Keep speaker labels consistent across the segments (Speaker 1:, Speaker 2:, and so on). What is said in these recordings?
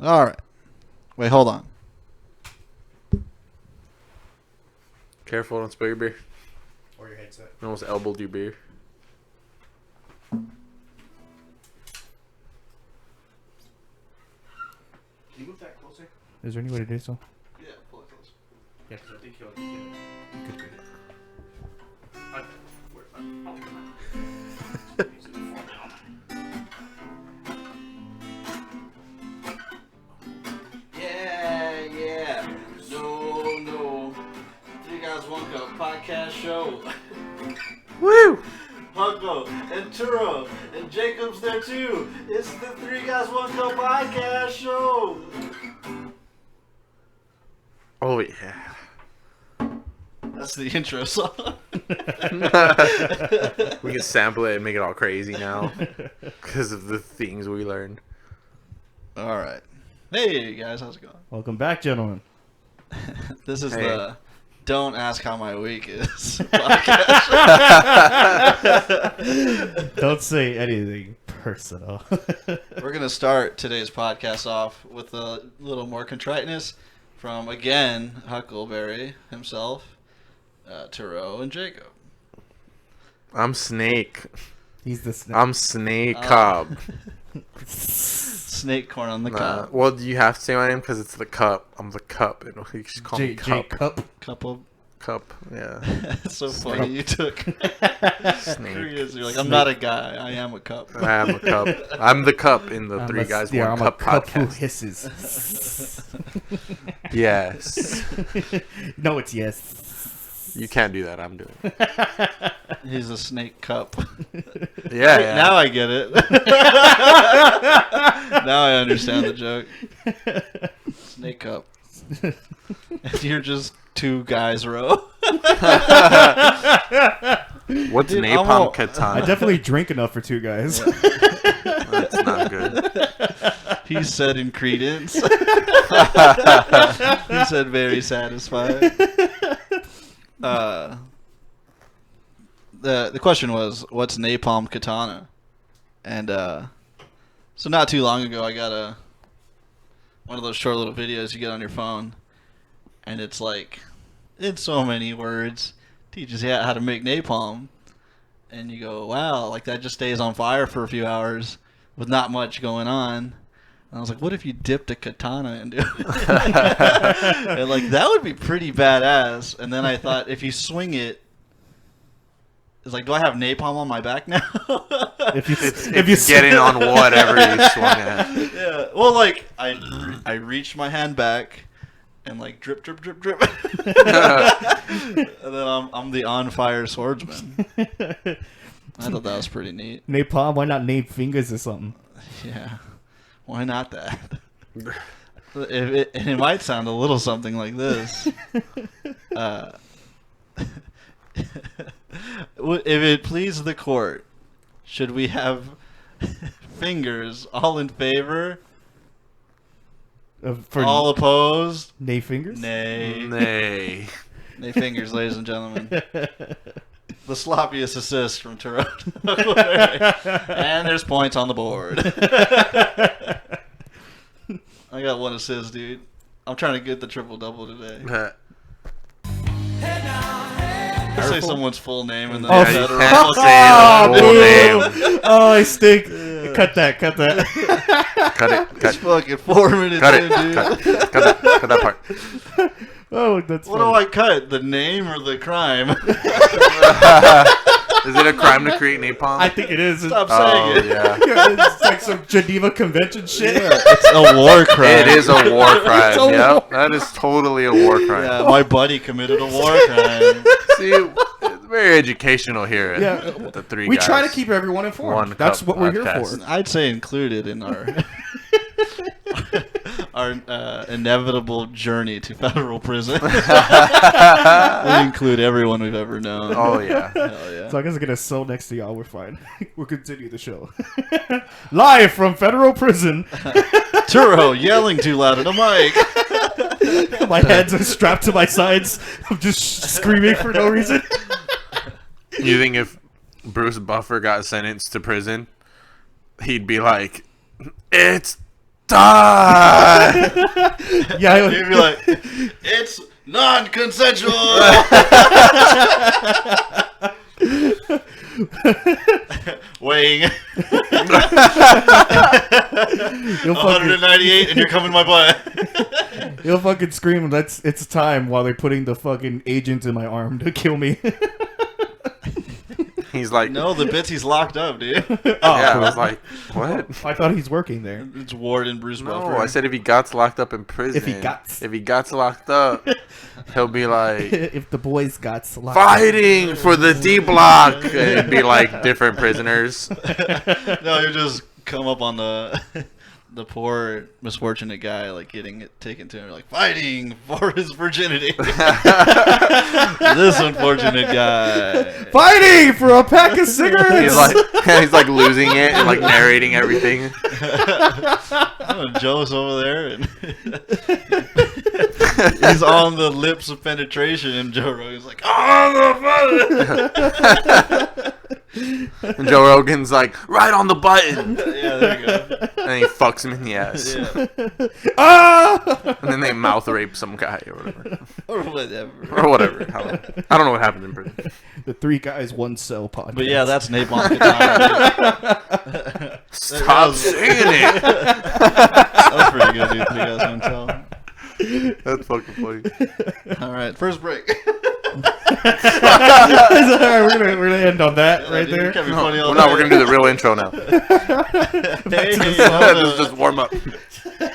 Speaker 1: All right. Wait, hold on.
Speaker 2: Careful, don't spill your beer.
Speaker 3: Or your headset.
Speaker 2: I almost elbowed your beer.
Speaker 3: Can you move that closer? Is there any way to do so?
Speaker 1: Yeah, pull it close.
Speaker 3: Yeah, because I think he'll get it. Good.
Speaker 1: Yeah. No. Three Guys, One Cup podcast show.
Speaker 2: Woo!
Speaker 1: Hugo and Turo and Jacob's there too. It's the Three Guys, One Cup podcast show.
Speaker 2: Oh, yeah.
Speaker 1: That's the intro song.
Speaker 2: We can sample it and make it all crazy now because of the things we learned.
Speaker 1: All right. Hey guys, how's it going?
Speaker 3: Welcome back, gentlemen.
Speaker 1: This is
Speaker 2: Hey.
Speaker 1: the Don't Ask How My Week Is podcast.
Speaker 3: Don't say anything personal.
Speaker 1: We're going to start today's podcast off with a little more contriteness from, again, Huckleberry himself, Turo, and Jacob.
Speaker 2: I'm Snake.
Speaker 3: He's the snake.
Speaker 2: I'm Snake Cobb.
Speaker 1: Snake corn on the cup.
Speaker 2: Well, do you have to say my name because it's the cup? I'm the cup. And you just call me Cup.
Speaker 3: Cup.
Speaker 1: Couple.
Speaker 2: Cup. Yeah.
Speaker 1: It's so funny. You took 3
Speaker 2: Snake.
Speaker 1: years. You're like, I'm not a guy. I am a cup.
Speaker 2: I am a cup. I'm the cup in the Three Guys One
Speaker 3: I'm
Speaker 2: Cup
Speaker 3: a cup who
Speaker 2: podcast.
Speaker 3: hisses.
Speaker 2: Yes.
Speaker 3: No, it's yes.
Speaker 2: You can't do that. I'm doing it.
Speaker 1: He's a snake cup.
Speaker 2: Yeah.
Speaker 1: Now I get it. Now I understand the joke. Snake cup. And you're just 2 guys row.
Speaker 2: What's
Speaker 1: Dude,
Speaker 2: napalm
Speaker 3: I
Speaker 2: katana?
Speaker 3: definitely drink enough for 2 guys.
Speaker 2: That's not good.
Speaker 1: He said in credence. He said very satisfied. The question was, what's napalm katana? And so not too long ago, I got one of those short little videos you get on your phone, and it's like, in so many words, teaches you how to make napalm, and you go, wow, like that just stays on fire for a few hours with not much going on. And I was like, what if you dipped a katana into it? And like, that would be pretty badass. And then I thought, if you swing it, it's like, do I have napalm on my back now?
Speaker 3: If you
Speaker 2: It's getting on whatever you swung at.
Speaker 1: Yeah. Well, like, I reached my hand back and like drip. And then I'm the on fire swordsman. I thought that was pretty neat.
Speaker 3: napalm, why not nape fingers or something?
Speaker 1: Yeah. Why not that? It might sound a little something like this. If it please the court, should we have fingers? All in favor?
Speaker 3: For
Speaker 1: All opposed?
Speaker 3: nape fingers?
Speaker 1: Nay.
Speaker 2: Nay.
Speaker 1: Nay fingers, ladies and gentlemen. The sloppiest assist from Toronto. And there's points on the board. I got 1 assist, dude. I'm trying to get the triple-double today. Let's say someone's full name and then
Speaker 3: Oh,
Speaker 2: Yeah, you
Speaker 1: federal.
Speaker 2: can't say the full name.
Speaker 3: Oh, I stink. Cut that.
Speaker 2: Cut
Speaker 1: It's fucking 4 minutes
Speaker 2: Cut
Speaker 1: in,
Speaker 2: it.
Speaker 1: dude.
Speaker 2: Cut that part.
Speaker 3: Oh, that's
Speaker 1: What do
Speaker 3: funny.
Speaker 1: I cut? The name or the crime?
Speaker 2: Is it a crime to create napalm?
Speaker 3: I think it is.
Speaker 1: Stop
Speaker 2: Oh,
Speaker 1: saying it.
Speaker 2: yeah.
Speaker 3: It's like some Geneva Convention shit.
Speaker 1: Yeah, it's a war crime.
Speaker 2: It is a war crime.
Speaker 3: It's a
Speaker 2: Yep.
Speaker 3: war-
Speaker 2: That is totally a war crime.
Speaker 1: Yeah, my buddy committed a war crime.
Speaker 2: See, it's very educational here.
Speaker 3: Yeah.
Speaker 2: At the Three
Speaker 3: We
Speaker 2: Guys.
Speaker 3: try to keep everyone informed.
Speaker 2: One
Speaker 3: That's
Speaker 2: Cup
Speaker 3: what we're here
Speaker 2: podcast.
Speaker 3: for.
Speaker 1: I'd say included in our inevitable journey to federal prison. We include everyone we've ever known.
Speaker 2: Oh yeah.
Speaker 1: Hell yeah.
Speaker 3: So I guess I'm gonna sew next to y'all. We're fine. We'll continue the show. Live from federal prison.
Speaker 1: Turo yelling too loud at a mic.
Speaker 3: My hands are strapped to my sides. I'm just screaming for no reason.
Speaker 2: You think if Bruce Buffer got sentenced to prison, he'd be like, "It's Die.
Speaker 3: Yeah,
Speaker 1: He'd be like, it's non-consensual. Weighing 198, and you're coming my butt.
Speaker 3: He'll fucking scream, it's time, while they're putting the fucking agent in my arm to kill me.
Speaker 2: He's like,
Speaker 1: No, the bits he's locked up, dude.
Speaker 2: yeah. I was like, what?
Speaker 3: I thought he's working there.
Speaker 1: It's Warden Bruce
Speaker 2: No,
Speaker 1: Buffer.
Speaker 2: I said if he got locked up in prison.
Speaker 3: If he got
Speaker 2: locked up, he'll be like,
Speaker 3: if the boys got locked
Speaker 2: fighting for the D block. It'd be like different prisoners.
Speaker 1: No, you just come up on the poor misfortunate guy, like getting it taken to him, like fighting for his virginity. This unfortunate guy
Speaker 3: fighting for a pack of cigarettes.
Speaker 2: He's like losing it and like narrating everything.
Speaker 1: Joe's over there, and he's on the lips of penetration, and Joe Rogan's like, "Oh,
Speaker 2: And Joe Rogan's like, right on the button.
Speaker 1: yeah, there you go."
Speaker 2: And he fucks him in the ass.
Speaker 1: Yeah,
Speaker 2: And then they mouth rape some guy or whatever.
Speaker 1: or whatever.
Speaker 2: Or whatever. I don't know what happened in prison.
Speaker 3: The 3 Guys 1 Cell podcast.
Speaker 1: But yeah, that's Napalm Katana.
Speaker 2: Stop saying it.
Speaker 1: That was pretty good, dude. 3 guys, 1 cell.
Speaker 2: That's fucking funny.
Speaker 1: All right, first break.
Speaker 3: Alright, we're gonna end on that right
Speaker 1: Dude, you
Speaker 3: there.
Speaker 1: can't be funny all
Speaker 2: Well, no,
Speaker 1: day.
Speaker 2: we're gonna do the real intro now.
Speaker 1: Hey,
Speaker 2: This is just warm up. This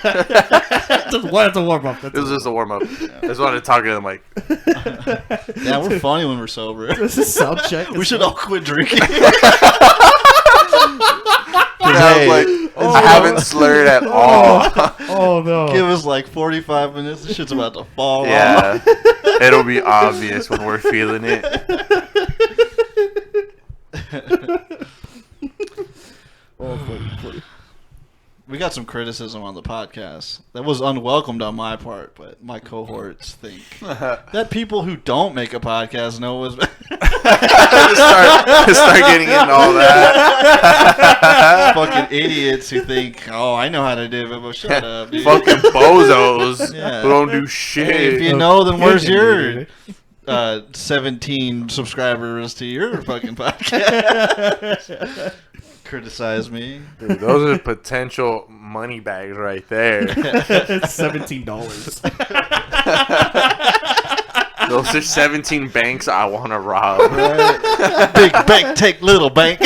Speaker 3: That's a warm up.
Speaker 2: is just a warm up. I just wanted to talk to them like,
Speaker 1: yeah, we're funny when we're sober.
Speaker 3: This is sound check.
Speaker 1: We should all quit drinking.
Speaker 2: I was like, I haven't slurred at all.
Speaker 3: Oh no.
Speaker 1: Give us like 45 minutes. This shit's about to fall off.
Speaker 2: Yeah, it'll be obvious when we're feeling it.
Speaker 1: We got some criticism on the podcast that was unwelcomed on my part, but my cohorts think that people who don't make a podcast know what's
Speaker 2: Just start getting into all that.
Speaker 1: fucking idiots who think, oh, I know how to do it, but shut up, dude.
Speaker 2: Fucking bozos
Speaker 1: Yeah.
Speaker 2: who don't do
Speaker 1: Hey,
Speaker 2: shit.
Speaker 1: if you know, then where's your
Speaker 3: Dude.
Speaker 1: 17 subscribers to your fucking podcast? Criticize me.
Speaker 2: Dude, those are potential money bags right there.
Speaker 3: $17.
Speaker 2: Those are 17 banks I want to rob.
Speaker 1: Right. Big bank, take little bank.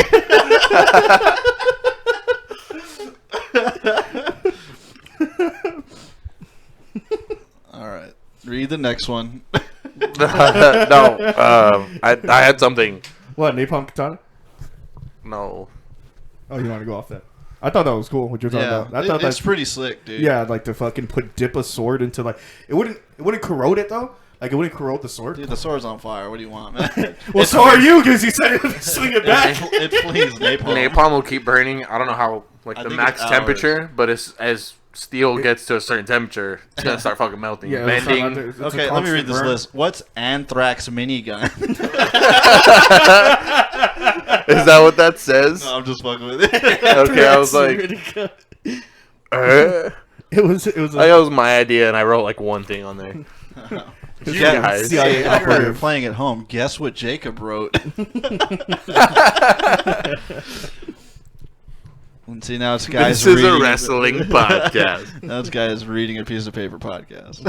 Speaker 1: All right. Read the next one.
Speaker 2: No, I had something.
Speaker 3: What, Napalm Katana?
Speaker 2: No.
Speaker 3: Oh, you want to go off that? I thought that was cool. What you're talking
Speaker 1: Yeah,
Speaker 3: about? I thought
Speaker 1: it's
Speaker 3: that's
Speaker 1: pretty slick, dude.
Speaker 3: Yeah, like to fucking dip a sword into like it wouldn't corrode it though. Like it wouldn't corrode the sword.
Speaker 1: Dude, the sword's on fire. What do you want, man?
Speaker 3: Well, so are you because you said it would swing it back.
Speaker 1: It flees napalm.
Speaker 2: Napalm will keep burning. I don't know how, like
Speaker 1: I
Speaker 2: the
Speaker 1: think
Speaker 2: max
Speaker 1: it's
Speaker 2: temperature, but as steel gets to a certain temperature, it's gonna start fucking melting,
Speaker 3: Yeah, it's not
Speaker 2: bending.
Speaker 3: like it's a
Speaker 1: Okay, let me read
Speaker 3: constant
Speaker 1: this
Speaker 3: burn.
Speaker 1: list. What's anthrax minigun?
Speaker 2: Is that what that says?
Speaker 1: No, I'm just fucking with it.
Speaker 2: Okay, I was like,
Speaker 3: It was
Speaker 2: I thought it was my idea, and I wrote like one thing on there. You
Speaker 1: Yeah,
Speaker 2: guys.
Speaker 3: CIA
Speaker 1: I heard you're
Speaker 3: operative.
Speaker 1: playing at home. Guess what Jacob wrote? And see, now it's guys
Speaker 2: This is
Speaker 1: reading
Speaker 2: a wrestling podcast.
Speaker 1: Now it's guys reading a piece of paper podcast.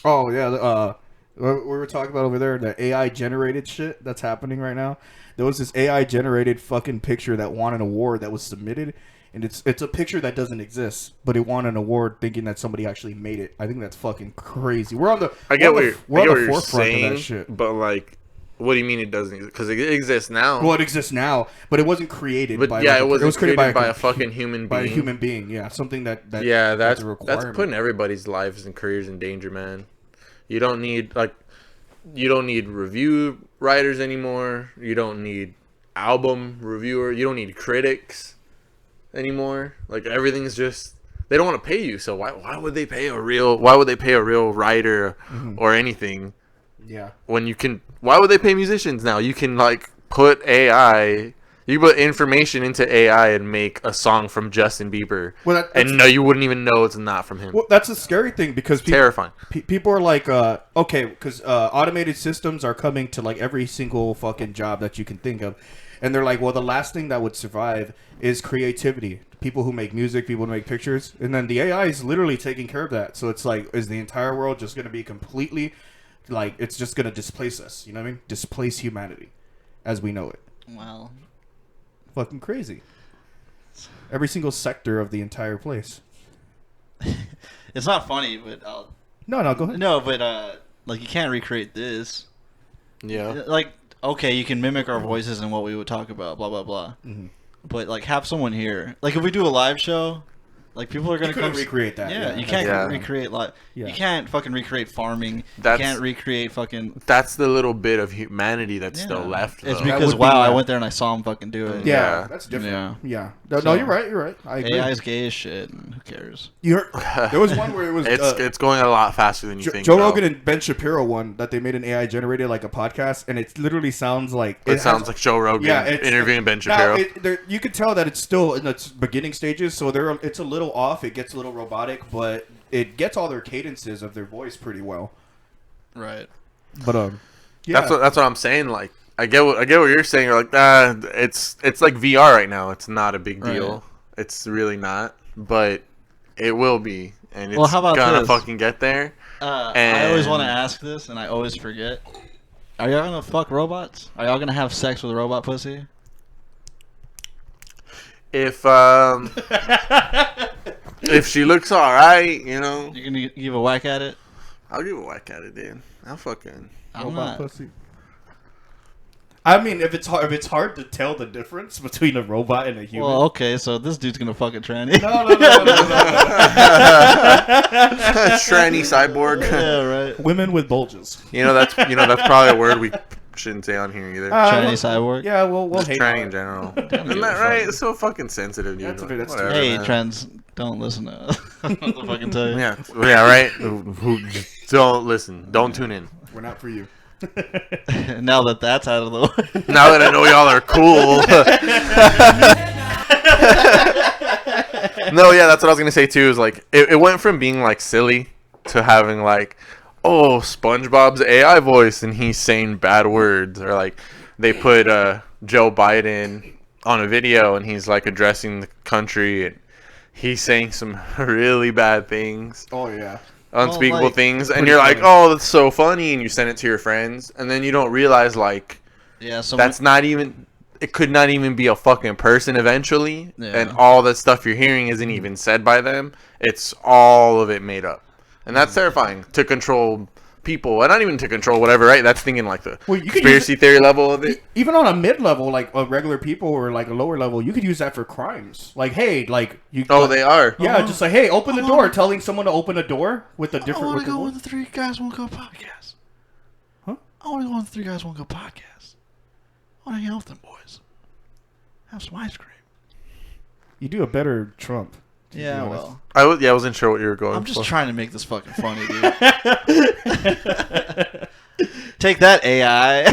Speaker 3: Oh yeah, what we were talking about over there, the AI generated shit that's happening right now. There was this AI generated fucking picture that won an award that was submitted, and it's a picture that doesn't exist, but it won an award thinking that somebody actually made it. I think that's fucking crazy. We're on the
Speaker 2: I get
Speaker 3: we're
Speaker 2: what
Speaker 3: on
Speaker 2: you're
Speaker 3: the forefront
Speaker 2: saying,
Speaker 3: of that shit.
Speaker 2: but like, what do you mean it doesn't exist? Because it exists now.
Speaker 3: Well, it exists now, but it wasn't created.
Speaker 2: But
Speaker 3: by
Speaker 2: yeah,
Speaker 3: like,
Speaker 2: it was created by a
Speaker 3: com-
Speaker 2: fucking human being.
Speaker 3: by a human being. Yeah, something that
Speaker 2: Yeah, that's
Speaker 3: a requirement.
Speaker 2: putting everybody's lives and careers in danger, man. You don't need review writers anymore. You don't need album reviewer. You don't need critics anymore. Like everything's just, they don't want to pay you. So why would they pay a real writer or anything
Speaker 3: Yeah.
Speaker 2: when you can? Why would they pay musicians now? You can like put AI You put information into AI and make a song from Justin Bieber,
Speaker 3: Well,
Speaker 2: and no, you wouldn't even know it's not from him.
Speaker 3: Well, that's a scary thing because
Speaker 2: Terrifying.
Speaker 3: People are like, okay, because automated systems are coming to like every single fucking job that you can think of, and they're like, well, the last thing that would survive is creativity. People who make music, people who make pictures, and then the AI is literally taking care of that. So it's like, is the entire world just going to be completely, like, it's just going to displace us? You know what I mean? Displace humanity as we know it.
Speaker 1: Wow.
Speaker 3: Fucking crazy. Every single sector of the entire place.
Speaker 1: It's not funny, but
Speaker 3: No, go ahead.
Speaker 1: no, but like you can't recreate this.
Speaker 2: Yeah.
Speaker 1: Like, okay, you can mimic our voices and what we would talk about, blah blah blah.
Speaker 3: Mm-hmm.
Speaker 1: But like, have someone here. Like, if we do a live show, like people are gonna come
Speaker 3: recreate that.
Speaker 1: Yeah, you can't
Speaker 2: Yeah.
Speaker 1: recreate live.
Speaker 3: Yeah.
Speaker 1: You can't fucking recreate farming. You
Speaker 2: That's-
Speaker 1: can't recreate fucking.
Speaker 2: That's the little bit of humanity that's
Speaker 1: Yeah.
Speaker 2: still left.
Speaker 1: It's
Speaker 2: though.
Speaker 1: because
Speaker 3: would be,
Speaker 1: I went there and I saw him fucking do it.
Speaker 3: Yeah,
Speaker 2: Yeah.
Speaker 3: that's different.
Speaker 1: Yeah.
Speaker 3: No,
Speaker 1: So-
Speaker 3: you're right. You're right. I agree.
Speaker 1: AI is gay as shit, and who cares?
Speaker 3: You heard, there was one where it was
Speaker 2: it's going a lot faster than you think.
Speaker 3: Joe
Speaker 2: bro.
Speaker 3: Rogan and Ben Shapiro one that they made an AI generated like a podcast, and it literally sounds like
Speaker 2: It sounds like Joe Rogan interviewing Ben Shapiro.
Speaker 3: You could tell that it's still in its beginning stages, so it's a little off. It gets a little robotic, but it gets all their cadences of their voice pretty well.
Speaker 1: Right.
Speaker 3: But yeah,
Speaker 2: That's what I'm saying. Like, I get what you're saying. You're like, it's like VR right now. It's not a big deal.
Speaker 1: Right.
Speaker 2: It's really not, but it will be, and it's
Speaker 1: Well, how about
Speaker 2: gonna
Speaker 1: this?
Speaker 2: fucking get there.
Speaker 1: I always want to
Speaker 2: And-
Speaker 1: ask this, and I always forget. Are y'all gonna fuck robots? Are y'all gonna have sex with a robot pussy?
Speaker 2: If if she looks all right, you know,
Speaker 1: You gonna give a whack at it?
Speaker 2: I'll give a whack at it, dude. I'll fucking.
Speaker 1: I'm
Speaker 3: robot
Speaker 1: not.
Speaker 3: pussy. I mean, if it's hard to tell the difference between a robot and a human.
Speaker 1: Well, okay, so this dude's gonna fuck a tranny.
Speaker 3: No.
Speaker 2: Tranny cyborg.
Speaker 1: Yeah, right.
Speaker 3: Women with bulges.
Speaker 2: That's probably a word we shouldn't say on here either.
Speaker 1: Tranny cyborg.
Speaker 3: Yeah, we'll
Speaker 2: Just
Speaker 3: hate
Speaker 2: tranny
Speaker 3: on
Speaker 2: in
Speaker 3: it.
Speaker 2: general.
Speaker 1: give
Speaker 2: Isn't
Speaker 1: a
Speaker 2: that
Speaker 1: fuck.
Speaker 2: right? It's so fucking sensitive, dude.
Speaker 3: That's
Speaker 2: Whatever,
Speaker 1: Hey,
Speaker 2: man.
Speaker 1: trans, don't listen to what the fucking tell you.
Speaker 2: Yeah, right. Who don't listen? Don't tune in.
Speaker 3: We're not for you.
Speaker 1: Now that that's out of the way.
Speaker 2: Now that I know y'all are cool. No, yeah, that's what I was gonna say too. Is like it went from being like silly to having like, oh, SpongeBob's AI voice and he's saying bad words, or like they put Joe Biden on a video and he's like addressing the country and he's saying some really bad things.
Speaker 3: Oh yeah.
Speaker 2: Unspeakable
Speaker 1: like,
Speaker 2: things, and
Speaker 3: pretty
Speaker 2: you're like,
Speaker 3: funny.
Speaker 2: oh, that's so funny, and you send it to your friends, and then you don't realize like
Speaker 1: Yeah, so
Speaker 2: that's not even, it could not even be a fucking person eventually,
Speaker 1: Yeah.
Speaker 2: and all that stuff you're hearing isn't even said by them. It's all of it made up, and that's terrifying to control people, and not even to control whatever, right? That's thinking like the
Speaker 3: Well, you could
Speaker 2: conspiracy theory level of it.
Speaker 3: Even on a mid-level, like regular people or like a lower level, you could use that for crimes. Like, hey, like you.
Speaker 2: Oh, they are.
Speaker 3: Yeah, just like, hey, open the door. Telling someone to open a door with a different.
Speaker 1: I want
Speaker 3: with
Speaker 1: to
Speaker 3: the
Speaker 1: go
Speaker 3: voice.
Speaker 1: on the Three Guys Won't Go podcast.
Speaker 3: Huh?
Speaker 1: I want to go on the Three Guys Won't Go podcast. I want to hang out with them boys. Have some ice cream.
Speaker 3: You do a better Trump. to be
Speaker 1: Yeah,
Speaker 3: honest.
Speaker 1: well,
Speaker 2: I wasn't sure what you were going
Speaker 1: I'm just
Speaker 2: for.
Speaker 1: trying to make this fucking funny, dude. Take that, AI.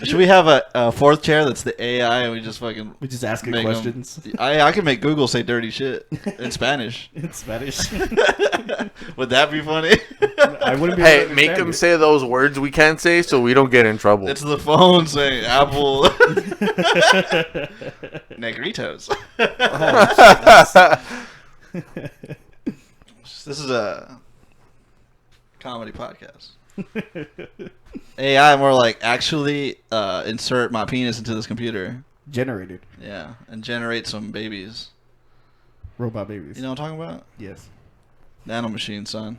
Speaker 1: Should we have a fourth chair that's the AI and we just fucking
Speaker 3: We just asking
Speaker 1: make 'em-
Speaker 3: questions
Speaker 1: I can make Google say dirty shit in Spanish.
Speaker 3: in Spanish.
Speaker 1: Would that be funny?
Speaker 3: I wouldn't be.
Speaker 2: Hey,
Speaker 3: able to
Speaker 2: make
Speaker 3: understand
Speaker 2: them
Speaker 3: it.
Speaker 2: say those words we can't say so we don't get in trouble.
Speaker 1: It's the phone saying Apple Negritos. This is a comedy podcast. AI more like actually insert my penis into this computer.
Speaker 3: Generated
Speaker 1: Yeah, and generate some babies.
Speaker 3: robot babies.
Speaker 1: You know what I'm talking about?
Speaker 3: Yes.
Speaker 1: Nanomachine, son.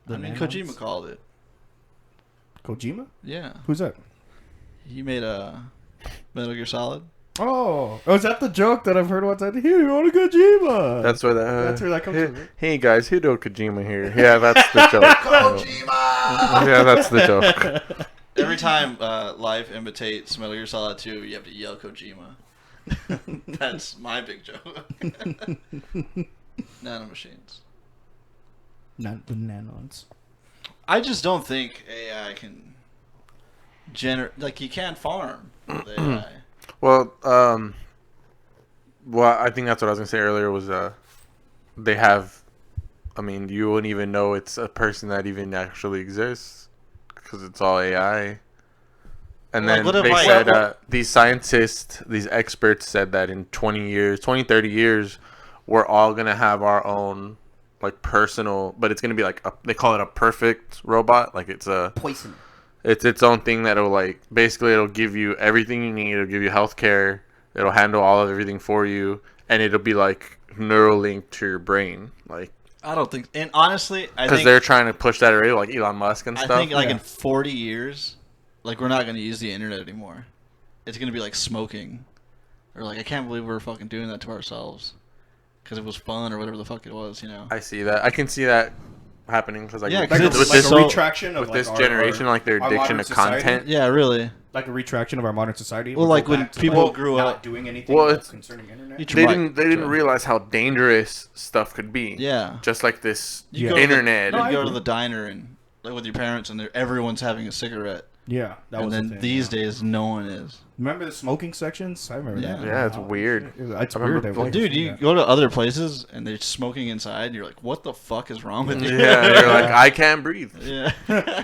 Speaker 3: The
Speaker 1: I mean,
Speaker 3: nanos?
Speaker 1: Kojima called it.
Speaker 3: Kojima?
Speaker 1: Yeah.
Speaker 3: Who's that?
Speaker 1: He made a Metal Gear Solid.
Speaker 3: Oh, is that the joke that I've heard one time? Here, you want a Kojima?
Speaker 2: That's where
Speaker 3: That's where that comes
Speaker 2: hey,
Speaker 3: from, right?
Speaker 2: Hey guys, Hideo Kojima here. Yeah, that's the joke. Yeah, that's the joke.
Speaker 1: Every time life imitates Metal Gear Solid 2, you have to yell Kojima. That's my big joke. Nanomachines.
Speaker 3: Not the nanos.
Speaker 1: I just don't think AI can like you can't farm with AI.
Speaker 2: Well, I think that's what I was gonna say earlier was they have. I mean, you wouldn't even know it's a person that even actually exists because it's all AI. And
Speaker 1: Like,
Speaker 2: then
Speaker 1: what if
Speaker 2: they
Speaker 1: I-
Speaker 2: said these scientists, these experts said that in 20 years, 20, 30 years, we're all going to have our own like personal, but it's going to be like they call it a perfect robot. Like it's
Speaker 3: Poison.
Speaker 2: it's its own thing that'll like basically it'll give you everything you need. It'll give you healthcare. It'll handle all of everything for you, and it'll be like neural linked to your brain, like.
Speaker 1: I don't think, and honestly, I
Speaker 2: Because
Speaker 1: think
Speaker 2: they're trying to push that already, like Elon Musk and
Speaker 1: I
Speaker 2: stuff.
Speaker 1: think like
Speaker 3: Yeah.
Speaker 1: in 40 years, like we're not going to use the internet anymore. It's going to be like smoking, or like I can't believe we're fucking doing that to ourselves because it was fun or whatever the fuck it was, you know.
Speaker 2: I see that. I can see that happening because like,
Speaker 1: Yeah,
Speaker 2: with,
Speaker 1: 'cause
Speaker 3: Like,
Speaker 1: it's
Speaker 2: with
Speaker 3: like
Speaker 2: this
Speaker 3: a retraction of
Speaker 2: with
Speaker 3: like
Speaker 2: this
Speaker 3: our-
Speaker 2: generation, like their
Speaker 3: our
Speaker 2: addiction
Speaker 3: modern
Speaker 2: to
Speaker 3: society.
Speaker 2: content.
Speaker 1: Yeah, really.
Speaker 3: Like a retraction of our modern society.
Speaker 1: Well,
Speaker 3: We
Speaker 1: like
Speaker 3: go
Speaker 1: when
Speaker 3: back to,
Speaker 1: people
Speaker 3: like,
Speaker 1: grew
Speaker 3: not
Speaker 1: up-
Speaker 3: doing anything
Speaker 2: Well, it's-
Speaker 3: concerning internet.
Speaker 1: You
Speaker 2: They
Speaker 1: Right.
Speaker 2: didn't
Speaker 1: True.
Speaker 2: realize how dangerous stuff could be.
Speaker 1: Yeah.
Speaker 2: Just like this
Speaker 1: You
Speaker 3: Yeah.
Speaker 1: go to the-
Speaker 2: internet.
Speaker 3: No, I
Speaker 1: you go to
Speaker 3: agree.
Speaker 1: the diner and like with your parents, and everyone's having a cigarette.
Speaker 3: Yeah, that
Speaker 1: And
Speaker 3: was
Speaker 1: then
Speaker 3: the thing,
Speaker 1: these
Speaker 3: yeah.
Speaker 1: days, no one is.
Speaker 3: Remember the smoking sections? I remember
Speaker 1: Yeah.
Speaker 3: that.
Speaker 2: Yeah, it's
Speaker 3: Oh,
Speaker 2: weird.
Speaker 3: shit. It's
Speaker 2: I
Speaker 3: weird.
Speaker 2: remember-
Speaker 3: that
Speaker 2: well,
Speaker 3: way.
Speaker 1: Dude, you
Speaker 3: Yeah.
Speaker 1: go to other places and they're smoking inside, and you're like, "What the fuck is wrong with you?"
Speaker 2: Yeah, you're like, I can't breathe.
Speaker 1: yeah.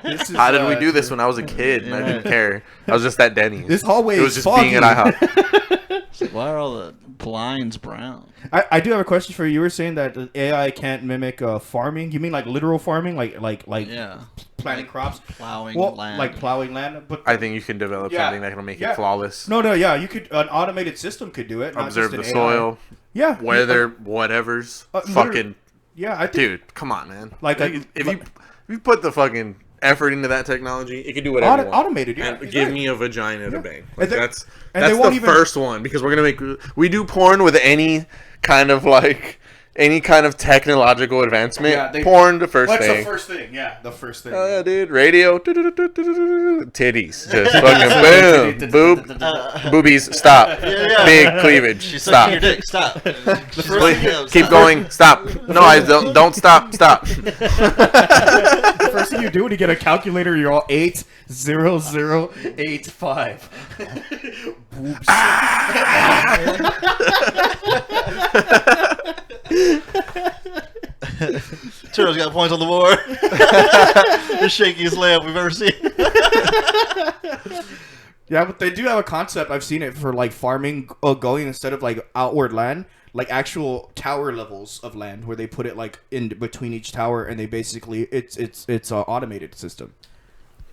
Speaker 3: This is,
Speaker 2: How did we do this when I was a kid and I didn't
Speaker 1: Yeah.
Speaker 2: care? I was just at Denny's.
Speaker 3: This hallway
Speaker 2: It was
Speaker 3: is
Speaker 2: just being at
Speaker 3: foggy.
Speaker 2: IHOP.
Speaker 1: It's like, why are all the blinds brown?
Speaker 3: I do have a question for you. You were saying that the AI can't mimic farming. You mean like literal farming, like
Speaker 1: Yeah.
Speaker 3: planting
Speaker 1: Like
Speaker 3: crops,
Speaker 1: plowing
Speaker 3: well,
Speaker 1: land.
Speaker 3: like plowing land? But
Speaker 2: I think you can develop
Speaker 3: Yeah.
Speaker 2: something that can make
Speaker 3: Yeah.
Speaker 2: it flawless.
Speaker 3: no, yeah, you could an automated system could do it. Not
Speaker 2: Observe
Speaker 3: just
Speaker 2: the
Speaker 3: an AI.
Speaker 2: soil,
Speaker 3: Yeah,
Speaker 2: weather, whatever's.
Speaker 3: literally-
Speaker 2: Fucking
Speaker 3: Yeah, I think.
Speaker 2: dude, come on, man.
Speaker 3: Like,
Speaker 2: if you put the fucking effort into that technology, it can do whatever. you want.
Speaker 3: Automated, yeah.
Speaker 2: And
Speaker 3: he's
Speaker 2: give
Speaker 3: right.
Speaker 2: me a vagina to
Speaker 3: Yeah.
Speaker 2: bang.
Speaker 3: And they-
Speaker 2: That's
Speaker 3: and they
Speaker 2: the
Speaker 3: won't even-
Speaker 2: first one because we're gonna we do porn with any kind of technological advancement.
Speaker 3: Yeah, they-
Speaker 2: porn the first
Speaker 3: What's
Speaker 2: thing.
Speaker 3: the first thing? Yeah, the first thing.
Speaker 2: Oh yeah, dude. Radio. Titties. Just fucking boom. Boob. Boobies. Stop.
Speaker 1: Yeah.
Speaker 2: Big cleavage.
Speaker 1: She's
Speaker 2: Stop.
Speaker 1: sucking your dick. Stop.
Speaker 3: first
Speaker 2: Please,
Speaker 3: thing is-
Speaker 2: keep going. Stop. No, I don't stop. Stop.
Speaker 3: The first thing you do when you get a calculator, you're all 80085. Boobs.
Speaker 1: Turtle's got points on the board. The shakiest layup we've ever seen.
Speaker 3: Yeah, but they do have a concept. I've seen it for like farming, going instead of like outward land, like actual tower levels of land, where they put it like in between each tower, and they basically it's an automated system.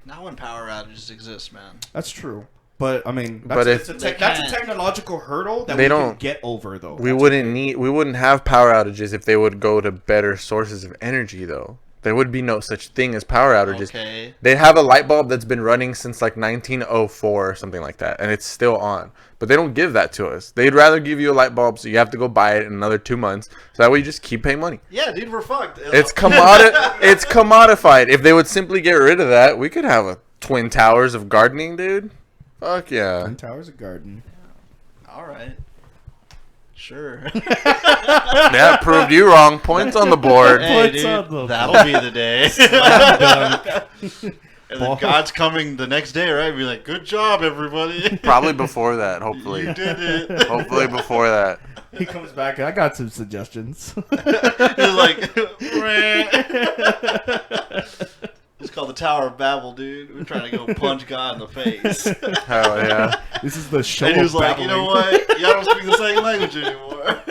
Speaker 1: Not when power outages exist, man.
Speaker 3: That's true, but I mean,
Speaker 2: But
Speaker 3: that's,
Speaker 2: if-
Speaker 3: that's a technological hurdle that
Speaker 2: They
Speaker 3: we can
Speaker 2: don't-
Speaker 3: get over, though.
Speaker 2: We wouldn't have power outages if they would go to better sources of energy, though. There would be no such thing as power outages.
Speaker 1: Okay.
Speaker 2: They have a light bulb that's been running since like 1904 or something like that, and it's still on. But they don't give that to us. They'd rather give you a light bulb so you have to go buy it in another 2 months. So that way you just keep paying money.
Speaker 1: Yeah, dude, we're fucked.
Speaker 2: It's it's commodified. If they would simply get rid of that, we could have a twin towers of gardening, dude. Fuck yeah.
Speaker 3: Twin Towers of Garden.
Speaker 1: All right. Sure.
Speaker 2: Yeah, proved you wrong. Points on the board.
Speaker 1: Hey,
Speaker 3: What's up, though?
Speaker 1: dude, that'll be the day. And then God's coming the next day, right? Be like, good job, everybody.
Speaker 2: Probably before that, hopefully.
Speaker 1: You did it.
Speaker 2: Hopefully before that.
Speaker 3: He comes back. I got some suggestions.
Speaker 1: It's like, it's called the Tower of Babel, dude. We're trying to go punch God in the face.
Speaker 2: Hell yeah.
Speaker 3: This is the show.
Speaker 1: And he was
Speaker 3: of
Speaker 1: like, you know what? Y'all don't speak the same language anymore.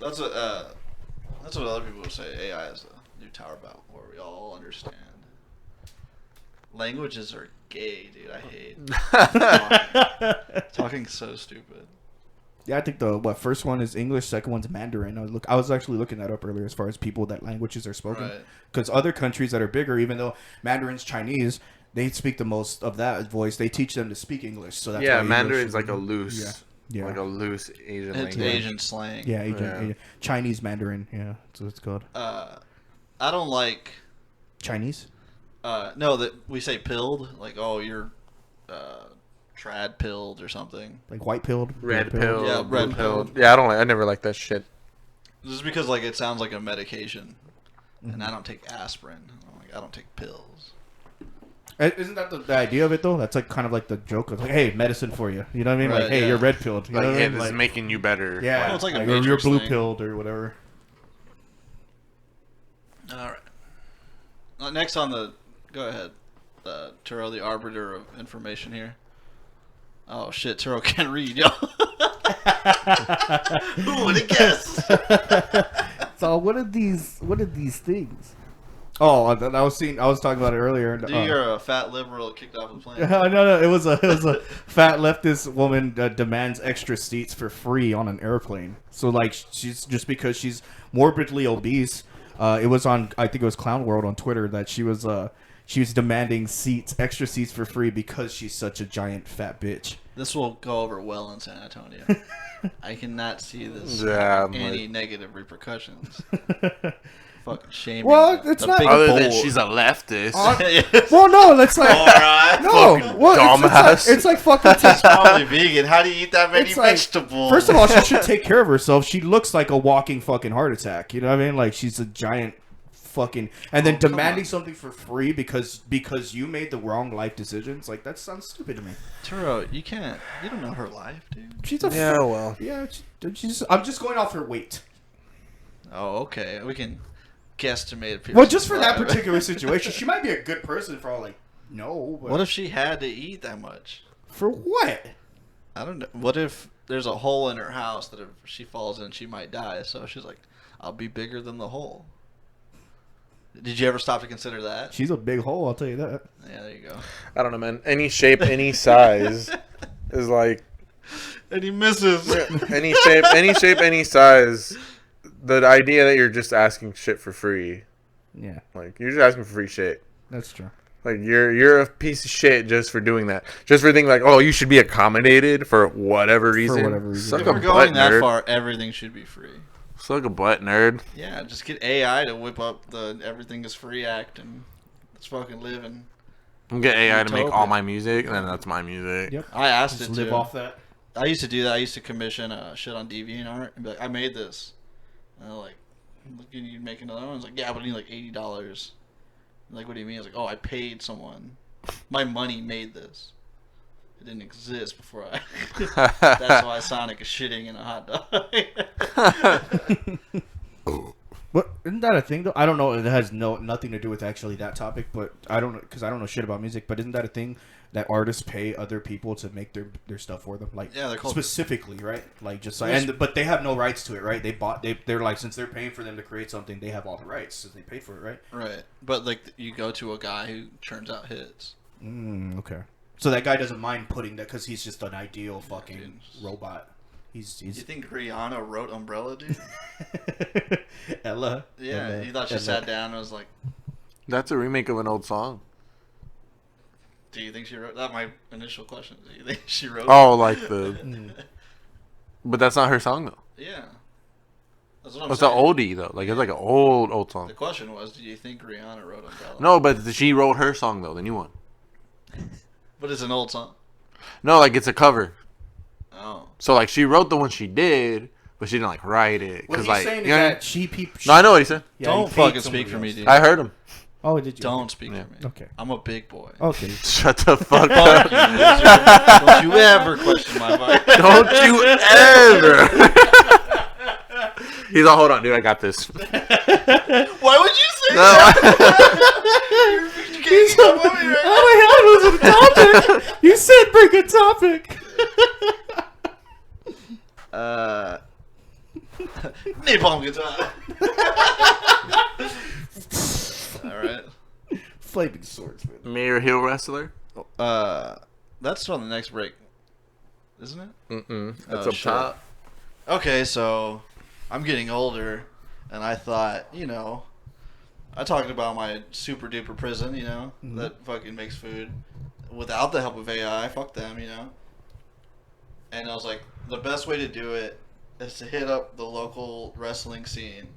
Speaker 1: That's what other people would say. AI is the new Tower of Babel, where we all understand. Languages are gay, dude. I hate talking so stupid.
Speaker 3: Yeah, I think the first one is English, second one's Mandarin. I was actually looking that up earlier as far as people that languages are spoken.
Speaker 1: Right.
Speaker 3: Because other countries that are bigger, even though Mandarin's Chinese, they speak the most of that voice. They teach them to speak English. So that's
Speaker 2: Yeah,
Speaker 3: why
Speaker 2: Mandarin's
Speaker 3: English-
Speaker 2: like a loose,
Speaker 3: Yeah.
Speaker 2: like a loose Asian
Speaker 1: It's
Speaker 2: language.
Speaker 1: Asian slang.
Speaker 3: Yeah,
Speaker 2: Yeah.
Speaker 3: Asian. Chinese Mandarin. Yeah, that's what it's called.
Speaker 1: I don't like.
Speaker 3: Chinese.
Speaker 1: No, that we say pilled. Like, oh, you're trad pilled or something.
Speaker 3: Like white pilled.
Speaker 2: Red
Speaker 3: blue
Speaker 2: pill,
Speaker 1: Yeah,
Speaker 2: blue
Speaker 1: red
Speaker 2: pill.
Speaker 1: pill.
Speaker 2: Yeah, I never like that shit.
Speaker 1: Just because like it sounds like a medication, and I don't take aspirin. I'm like, I don't take pills.
Speaker 3: Isn't that the idea of it though? That's like kind of like the joke of like, hey, medicine for you. You know what I mean?
Speaker 1: Right,
Speaker 3: Like, hey,
Speaker 1: yeah.
Speaker 3: you're red pilled. You
Speaker 2: Like,
Speaker 3: know what I
Speaker 2: yeah,
Speaker 3: mean?
Speaker 2: this is
Speaker 3: Like,
Speaker 2: making you better.
Speaker 3: yeah,
Speaker 1: Well, it's like a
Speaker 3: you're
Speaker 1: Matrix
Speaker 3: blue
Speaker 1: thing.
Speaker 3: pilled or whatever.
Speaker 1: All right. Next on the, go ahead, Turo, the arbiter of information here. Oh shit, Turo can't read, yo. Who would have guessed?
Speaker 3: So what are these things? Oh, I was talking about it earlier.
Speaker 1: Dude, you're a fat liberal kicked off the plane.
Speaker 3: No. It was a fat leftist woman demands extra seats for free on an airplane. So like she's just because she's morbidly obese. It was on, I think it was Clown World on Twitter, that she was demanding extra seats for free because she's such a giant fat bitch.
Speaker 1: This will go over well in San Antonio. I cannot see this
Speaker 2: Yeah,
Speaker 1: having any negative repercussions. Fucking shaming.
Speaker 3: Well,
Speaker 1: the
Speaker 3: it's not-
Speaker 1: big
Speaker 2: Other than
Speaker 1: bull.
Speaker 2: she's a leftist.
Speaker 3: Well, no, that's like
Speaker 1: Alright.
Speaker 3: no.
Speaker 2: Fucking
Speaker 3: Well,
Speaker 2: dumbass.
Speaker 3: it's like fucking.
Speaker 1: Probably vegan. How do you eat that many
Speaker 3: It's like,
Speaker 1: vegetables?
Speaker 3: first of all, she should take care of herself. She looks like a walking fucking heart attack. You know what I mean? Like she's a giant fucking, and then
Speaker 1: come
Speaker 3: demanding
Speaker 1: on.
Speaker 3: something for free because you made the wrong life decisions. Like that sounds stupid to me.
Speaker 1: Turo, you don't know her life, dude.
Speaker 3: She's a
Speaker 2: well.
Speaker 3: yeah. I'm just going off her weight.
Speaker 1: Oh, okay. We can guesstimate.
Speaker 3: Well, just for that particular situation, she might be a good person for all like no. But
Speaker 1: What if she had to eat that much?
Speaker 3: for what?
Speaker 1: I don't know. What if there's a hole in her house that if she falls in, she might die? So she's like, I'll be bigger than the hole. Did you ever stop to consider that?
Speaker 3: She's a big hole. I'll tell you that.
Speaker 1: Yeah, there you go.
Speaker 2: I don't know, man. Any shape, any size is like
Speaker 1: And he misses.
Speaker 2: any shape, any size. The idea that you're just asking shit for free,
Speaker 3: Yeah,
Speaker 2: like you're just asking for free shit.
Speaker 3: that's true.
Speaker 2: Like you're a piece of shit just for doing that. Just for thinking like, oh, you should be accommodated for whatever reason.
Speaker 3: whatever reason.
Speaker 2: Suck
Speaker 1: If
Speaker 2: a
Speaker 1: we're going
Speaker 2: butt,
Speaker 1: that
Speaker 2: nerd.
Speaker 1: far, everything should be free.
Speaker 2: Suck a butt, nerd.
Speaker 1: Yeah, just get AI to whip up the everything is free act and let's fucking live. And
Speaker 2: I'm get AI to make
Speaker 1: Utopia.
Speaker 2: all my music, and then that's my music.
Speaker 3: Yep.
Speaker 1: I asked
Speaker 3: Just
Speaker 1: it
Speaker 3: live
Speaker 1: to.
Speaker 3: off that.
Speaker 1: I used to do that. I used to commission shit on DeviantArt and be like, I made this. And they're like, look, you make another one? I was like, yeah, but I need like $80. Like, what do you mean? I was like, oh, I paid someone. My money made this. It didn't exist before I. That's why Sonic is shitting in a hot dog.
Speaker 3: But isn't that a thing though? I don't know. It has nothing to do with actually that topic, but I don't know because I don't know shit about music. But isn't that a thing that artists pay other people to make their stuff for them? Like
Speaker 1: Yeah, they're called-
Speaker 3: specifically, right? Like just like, but they have no rights to it, right? They're like since they're paying for them to create something, they have all the rights since they paid for it, right?
Speaker 1: Right. But, like, you go to a guy who churns out hits.
Speaker 3: Okay. So that guy doesn't mind putting that because he's just an ideal fucking
Speaker 1: dude.
Speaker 3: robot. He's
Speaker 1: You think Rihanna wrote Umbrella, dude?
Speaker 3: Ella.
Speaker 1: Yeah,
Speaker 3: Ella-
Speaker 1: you thought she
Speaker 3: Ella.
Speaker 1: sat down and was like,
Speaker 2: That's a remake of an old song.
Speaker 1: do you think she wrote that? My initial question. Do you think she wrote
Speaker 2: Oh, like the.
Speaker 3: Mm.
Speaker 2: But that's not her song though.
Speaker 1: Yeah. That's what I'm
Speaker 2: It's an
Speaker 1: saying.
Speaker 2: oldie though. Like it's like an old
Speaker 1: The
Speaker 2: song.
Speaker 1: question was, do you think Rihanna wrote Umbrella?
Speaker 2: No, but she wrote her song though, the new one.
Speaker 1: But it's an old song.
Speaker 2: No, like it's a cover.
Speaker 1: Oh.
Speaker 2: So like she wrote the one she did, but she didn't like write it
Speaker 3: What
Speaker 2: because
Speaker 3: he's
Speaker 2: like
Speaker 3: saying is
Speaker 2: you know what I mean?
Speaker 3: that she people.
Speaker 2: No, I know what he said.
Speaker 3: Yeah,
Speaker 1: Don't
Speaker 3: he paid
Speaker 1: fucking
Speaker 3: somebody
Speaker 1: speak for me,
Speaker 3: else.
Speaker 1: dude.
Speaker 2: I heard him.
Speaker 3: Oh, did you?
Speaker 1: Don't speak
Speaker 2: Yeah.
Speaker 1: for me.
Speaker 3: Okay.
Speaker 1: I'm a big boy.
Speaker 3: Okay.
Speaker 2: Shut the fuck
Speaker 1: Fuck
Speaker 2: up.
Speaker 1: you, loser. Don't you ever question my vibe.
Speaker 2: Don't you ever. He's all, hold on, dude. I got this.
Speaker 1: Why would you say
Speaker 2: No,
Speaker 1: that? You can't come over me right
Speaker 3: All I had was a topic. You said bring a topic.
Speaker 1: now. Napalm guitar. All right.
Speaker 3: Flaming swords, man.
Speaker 2: Mayor Hill wrestler.
Speaker 1: That's on the next break, isn't it?
Speaker 2: Mm-mm. That's
Speaker 1: Oh,
Speaker 2: up
Speaker 1: shit.
Speaker 2: top.
Speaker 1: Okay, so I'm getting older, and I thought, I talked about my super duper prison, that fucking makes food without the help of AI. Fuck them, And I was like, the best way to do it is to hit up the local wrestling scene,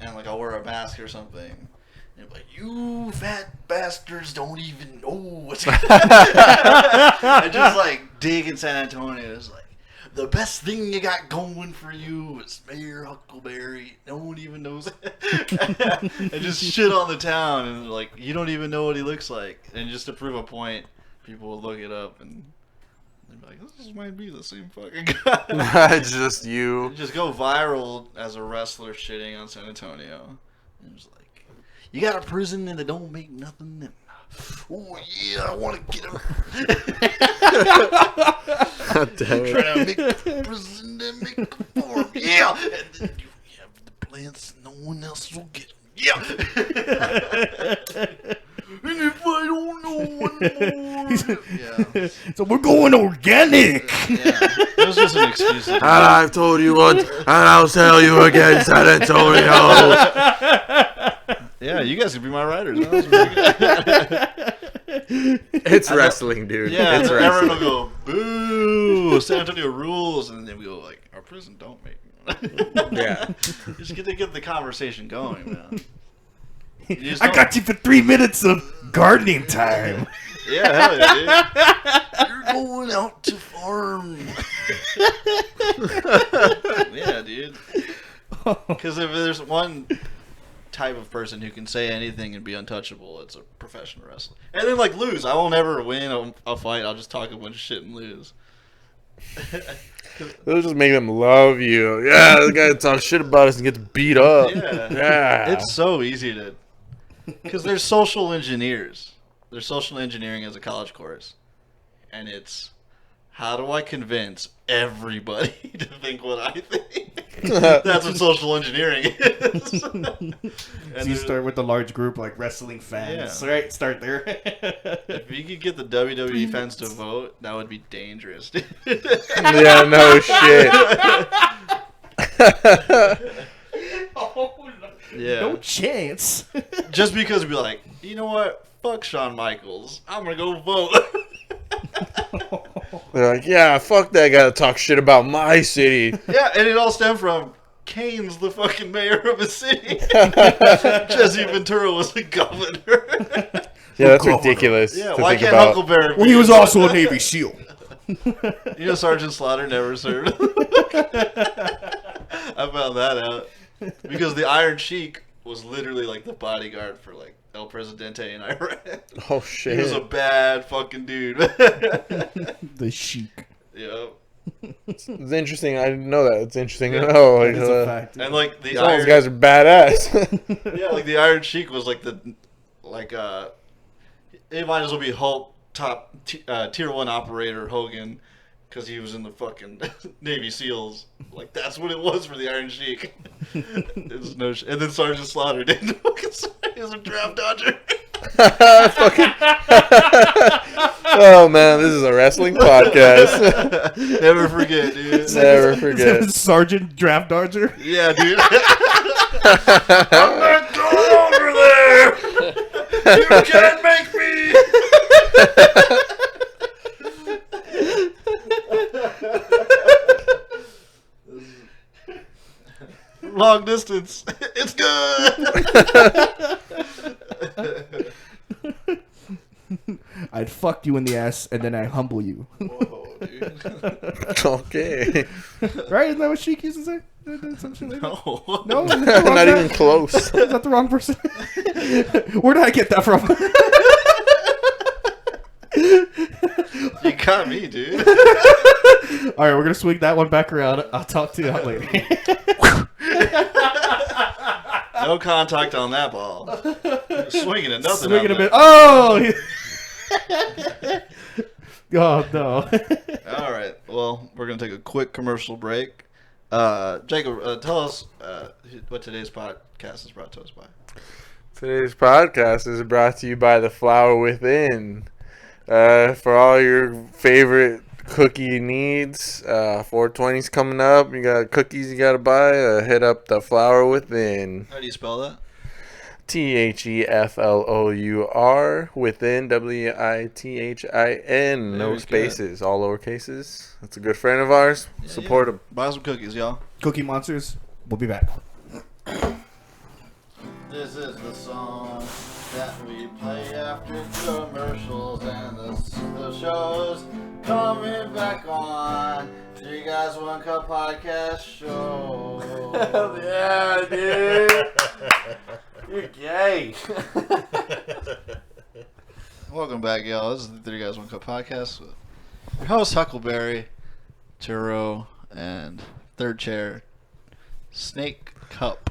Speaker 1: and like I'll wear a mask or something. And be like, you fat bastards don't even know what's I just like dig in San Antonio. It's like, the best thing you got going for you is Mayor Huckleberry. No one even knows it. And just shit on the town, and like, you don't even know what he looks like. And just to prove a point, people will look it up and they'd be like, this might be the same fucking guy.
Speaker 2: It's just you.
Speaker 1: Just go viral as a wrestler shitting on San Antonio. And just like, you got a prison and it don't make nothing. And, oh yeah, I want to get him.
Speaker 2: God damn it.
Speaker 1: Trying to make the prison and make a form. Yeah. And then you have the plants, no one else will get them. Yeah. And if I don't know one more. Yeah.
Speaker 3: So we're going organic.
Speaker 1: Yeah. It was just an excuse.
Speaker 2: And I've told you once, and I'll tell you again, San Antonio.
Speaker 1: Yeah, you guys could be my writers. That was really good.
Speaker 2: It's wrestling, dude.
Speaker 1: Yeah,
Speaker 2: it's
Speaker 1: everyone
Speaker 2: wrestling.
Speaker 1: will go, boo, San Antonio rules. And then we go like, our prison don't make
Speaker 2: Yeah.
Speaker 1: Just get the conversation going, man.
Speaker 3: I got you for 3 minutes of gardening time.
Speaker 1: Yeah, hell yeah, dude. You're going out to farm. Yeah, dude. Because if there's one type of person who can say anything and be untouchable, it's a professional wrestler. And then, like, lose. I won't ever win a fight. I'll just talk a bunch of shit and lose.
Speaker 2: They'll just make them love you. Yeah, the guy talks shit about us and gets beat up.
Speaker 1: Yeah. It's so easy to... Because there's social engineers. There's social engineering as a college course. And it's, how do I convince everybody to think what I think? That's what social engineering is.
Speaker 3: So you start with the large group, like wrestling fans.
Speaker 1: Yeah.
Speaker 3: Right? Start there.
Speaker 1: If you could get the WWE fans to vote, that would be dangerous.
Speaker 2: Yeah, no shit.
Speaker 1: Yeah.
Speaker 3: No chance.
Speaker 1: Just because it'd be like, you know what? Fuck Shawn Michaels. I'm gonna go vote.
Speaker 2: They're like, yeah, fuck that guy that talks shit about my city.
Speaker 1: Yeah, and it all stemmed from Kane's the fucking mayor of a city. Jesse Ventura was the governor.
Speaker 2: Yeah, that's ridiculous.
Speaker 1: Yeah,
Speaker 2: to
Speaker 1: why
Speaker 2: think
Speaker 1: can't
Speaker 2: about.
Speaker 1: Huckleberry?
Speaker 3: Well, he was also a Navy SEAL.
Speaker 1: You know, Sergeant Slaughter never served. I found that out because the Iron Sheik was literally like the bodyguard for like El Presidente in Iran.
Speaker 2: Oh
Speaker 1: He
Speaker 2: shit.
Speaker 1: was a bad fucking dude.
Speaker 3: The Sheik.
Speaker 1: Yeah,
Speaker 2: It's interesting. I didn't know that. It's interesting to know. Like,
Speaker 3: It's a fact.
Speaker 1: and like the
Speaker 2: all these
Speaker 1: Iron,
Speaker 2: guys are badass.
Speaker 1: yeah, like the Iron Sheik was like the it might as well be Hulk top tier 1 operator Hogan. Because he was in the fucking Navy SEALs. Like, that's what it was for the Iron Sheik. There's no and then Sergeant Slaughter didn't fucking he was a draft dodger.
Speaker 2: Fucking. Oh, man. This is a wrestling podcast.
Speaker 1: Never forget, dude.
Speaker 2: Never forget.
Speaker 3: Sergeant Draft Dodger.
Speaker 1: Yeah, dude. I'm not going over there. You can't make me. Long distance. It's good.
Speaker 3: I'd fuck you in the ass and then I humble you.
Speaker 1: Whoa, dude.
Speaker 2: Okay.
Speaker 3: Right? Isn't that what Sheik used to say? Some shit like that?
Speaker 1: No.
Speaker 3: No, is that the wrong
Speaker 2: Not
Speaker 3: guy?
Speaker 2: even close.
Speaker 3: Is that the wrong person? Where did I get that from?
Speaker 1: You got me, dude.
Speaker 3: All right, we're gonna swing that one back around. I'll talk to you later.
Speaker 1: No contact on that ball. Swinging at nothing.
Speaker 3: Swinging a
Speaker 1: out
Speaker 3: bit.
Speaker 1: there.
Speaker 3: Oh! Oh no!
Speaker 1: All right. Well, we're gonna take a quick commercial break. Jacob, tell us what today's podcast is brought to us by.
Speaker 2: Today's podcast is brought to you by The Flower Within. For all your favorite cookie needs, 420's coming up. You got cookies you gotta buy. Hit up The Flower Within.
Speaker 1: How do you spell that?
Speaker 2: THEFLOUR within WITHIN. No
Speaker 1: Very
Speaker 2: spaces, all lower cases. That's a good friend of ours. Support him.
Speaker 1: Buy some cookies, y'all.
Speaker 3: Cookie Monsters. We'll be back.
Speaker 1: This is the song. that we play after commercials, and the show's coming back on. 3 Guys 1 Cup podcast show.
Speaker 2: Hell yeah, dude. You're gay.
Speaker 1: Welcome back, y'all. This is the 3 Guys 1 Cup podcast with your host Huckleberry, Turo, and third chair Snake Cup.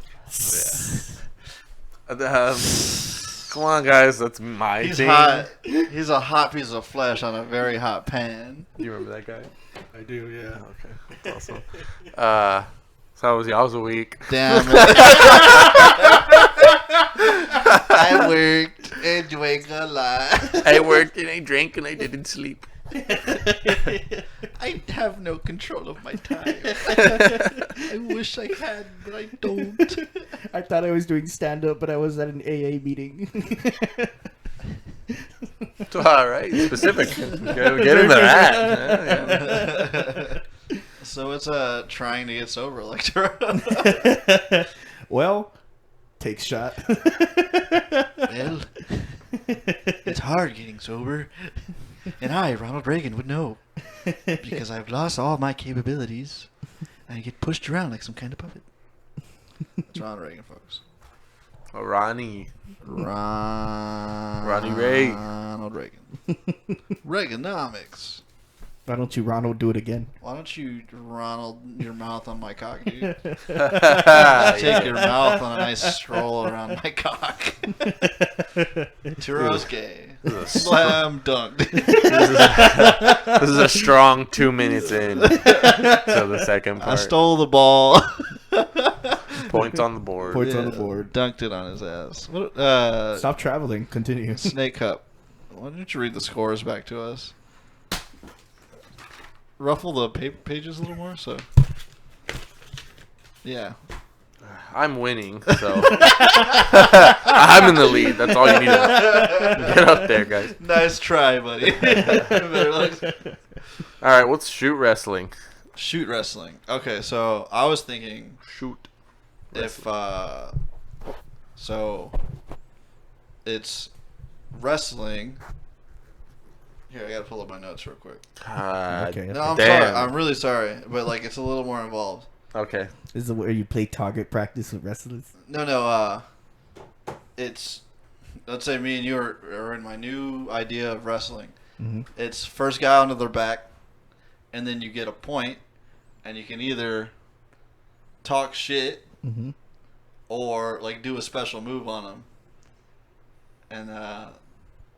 Speaker 2: Come on, guys. That's my
Speaker 1: He's
Speaker 2: team.
Speaker 1: hot. He's a hot piece of flesh on a very hot pan.
Speaker 2: You remember that guy?
Speaker 3: I do, yeah.
Speaker 2: Okay, that's awesome. So how was y'all's week?
Speaker 1: Damn it. I worked and you ain't gonna lie.
Speaker 2: I worked and I drank and I didn't sleep.
Speaker 1: I have no control of my time. I wish I had, but I don't.
Speaker 3: I thought I was doing stand-up, but I was at an AA meeting.
Speaker 2: All right, specific. Get into that. Yeah.
Speaker 1: So it's trying to get sober, Electro.
Speaker 3: Well, take shot.
Speaker 1: Well, it's hard getting sober. And I, Ronald Reagan, would know. Because I've lost all my capabilities. And I get pushed around like some kind of puppet. That's Ronald Reagan, folks.
Speaker 2: Oh, Ronnie Reagan.
Speaker 1: Ronald Reagan. Reaganomics.
Speaker 3: Why don't you, Ronald, do it again?
Speaker 1: Why don't you, Ronald, your mouth on my cock, dude?
Speaker 2: Yeah.
Speaker 1: Take your mouth on a nice stroll around my cock. Turo's gay. Slam dunk.
Speaker 2: This is a strong 2 minutes in to the second part.
Speaker 1: I stole the ball.
Speaker 2: Points on the board.
Speaker 3: Points on the board.
Speaker 1: Dunked it on his ass. What,
Speaker 3: Stop traveling. Continue.
Speaker 1: Snake Cup. Why don't you read the scores back to us? Ruffle the pages a little more, so. Yeah.
Speaker 2: I'm winning, so I'm in the lead. That's all you need to get up there, guys.
Speaker 1: Nice try, buddy.
Speaker 2: All right, what's shoot wrestling?
Speaker 1: Shoot wrestling. Okay, so I was thinking
Speaker 2: Shoot.
Speaker 1: if so it's wrestling. Here, I gotta pull up my notes real quick.
Speaker 3: Okay.
Speaker 1: No, I'm
Speaker 2: Damn.
Speaker 1: sorry. I'm really sorry, but like it's a little more involved.
Speaker 2: Okay.
Speaker 3: This is where you play target practice with wrestlers.
Speaker 1: No. It's let's say me and you are in my new idea of wrestling.
Speaker 3: Mm-hmm.
Speaker 1: It's first guy onto their back, and then you get a point, and you can either talk shit
Speaker 3: Mm-hmm.
Speaker 1: or like do a special move on them. And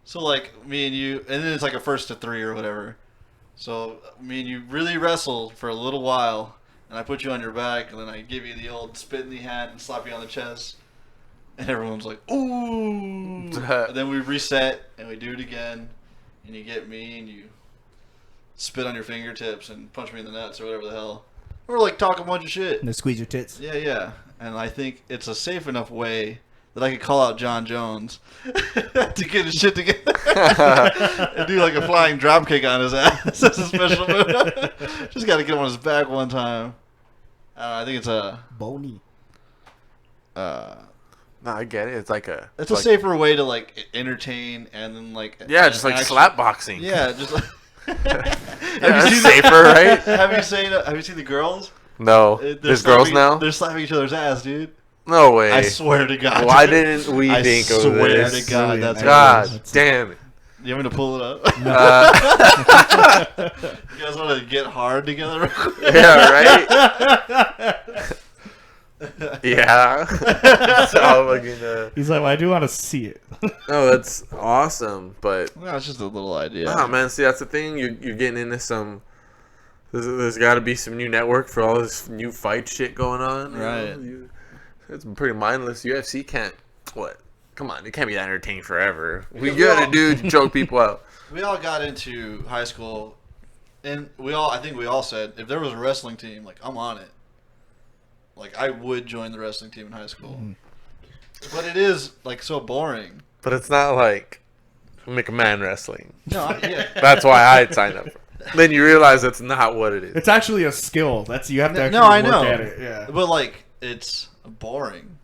Speaker 1: so like me and you, and then it's like a first to 3 or whatever. So me and you really wrestle for a little while, and I put you on your back, and then I give you the old spit in the hat and slap you on the chest, and everyone's like, ooh. And then we reset and we do it again, and you get me and you spit on your fingertips and punch me in the nuts or whatever the hell. Or like talk a bunch of shit.
Speaker 3: And then squeeze your tits.
Speaker 1: Yeah. And I think it's a safe enough way that I could call out John Jones to get his shit together and do like a flying drop kick on his ass. That's a special move. Just got to get him on his back one time. I think it's a
Speaker 3: Bony.
Speaker 2: No, I get it. It's like a.
Speaker 1: It's a safer way to like entertain and then like
Speaker 2: just like slap boxing.
Speaker 1: Yeah, just like.
Speaker 2: Have you safer, right?
Speaker 1: Have you seen the girls?
Speaker 2: No, there's girls now.
Speaker 1: They're slapping each other's ass, dude.
Speaker 2: No way.
Speaker 1: I swear to God.
Speaker 2: Why didn't we
Speaker 1: I
Speaker 2: think of
Speaker 1: swear
Speaker 2: this?
Speaker 1: to God, that's
Speaker 2: God
Speaker 1: what it is.
Speaker 2: damn it.
Speaker 1: You want me to pull it up? You guys want to get hard together real quick?
Speaker 2: Yeah, right? Yeah. So fucking,
Speaker 3: He's like, well, I do want to see it.
Speaker 2: no, that's awesome, but
Speaker 1: No, it's just a little idea.
Speaker 2: oh man, see that's the thing. You're getting into some. There's got to be some new network for all this new fight shit going on. you
Speaker 1: Right.
Speaker 2: know? It's pretty mindless. UFC can't. What? Come on, it can't be that entertaining forever. We gotta do to choke people out.
Speaker 1: We all got into high school, and I think we all said, if there was a wrestling team, like, I'm on it. Like, I would join the wrestling team in high school. But it is, like, so boring.
Speaker 2: But it's not like McMahon wrestling.
Speaker 1: No, yeah.
Speaker 2: That's why I'd sign up for it. Then you realize that's not what it is.
Speaker 3: It's actually a skill. That's you have to actually
Speaker 1: No, I
Speaker 3: work
Speaker 1: know.
Speaker 3: at it. Yeah.
Speaker 1: But, like, it's boring.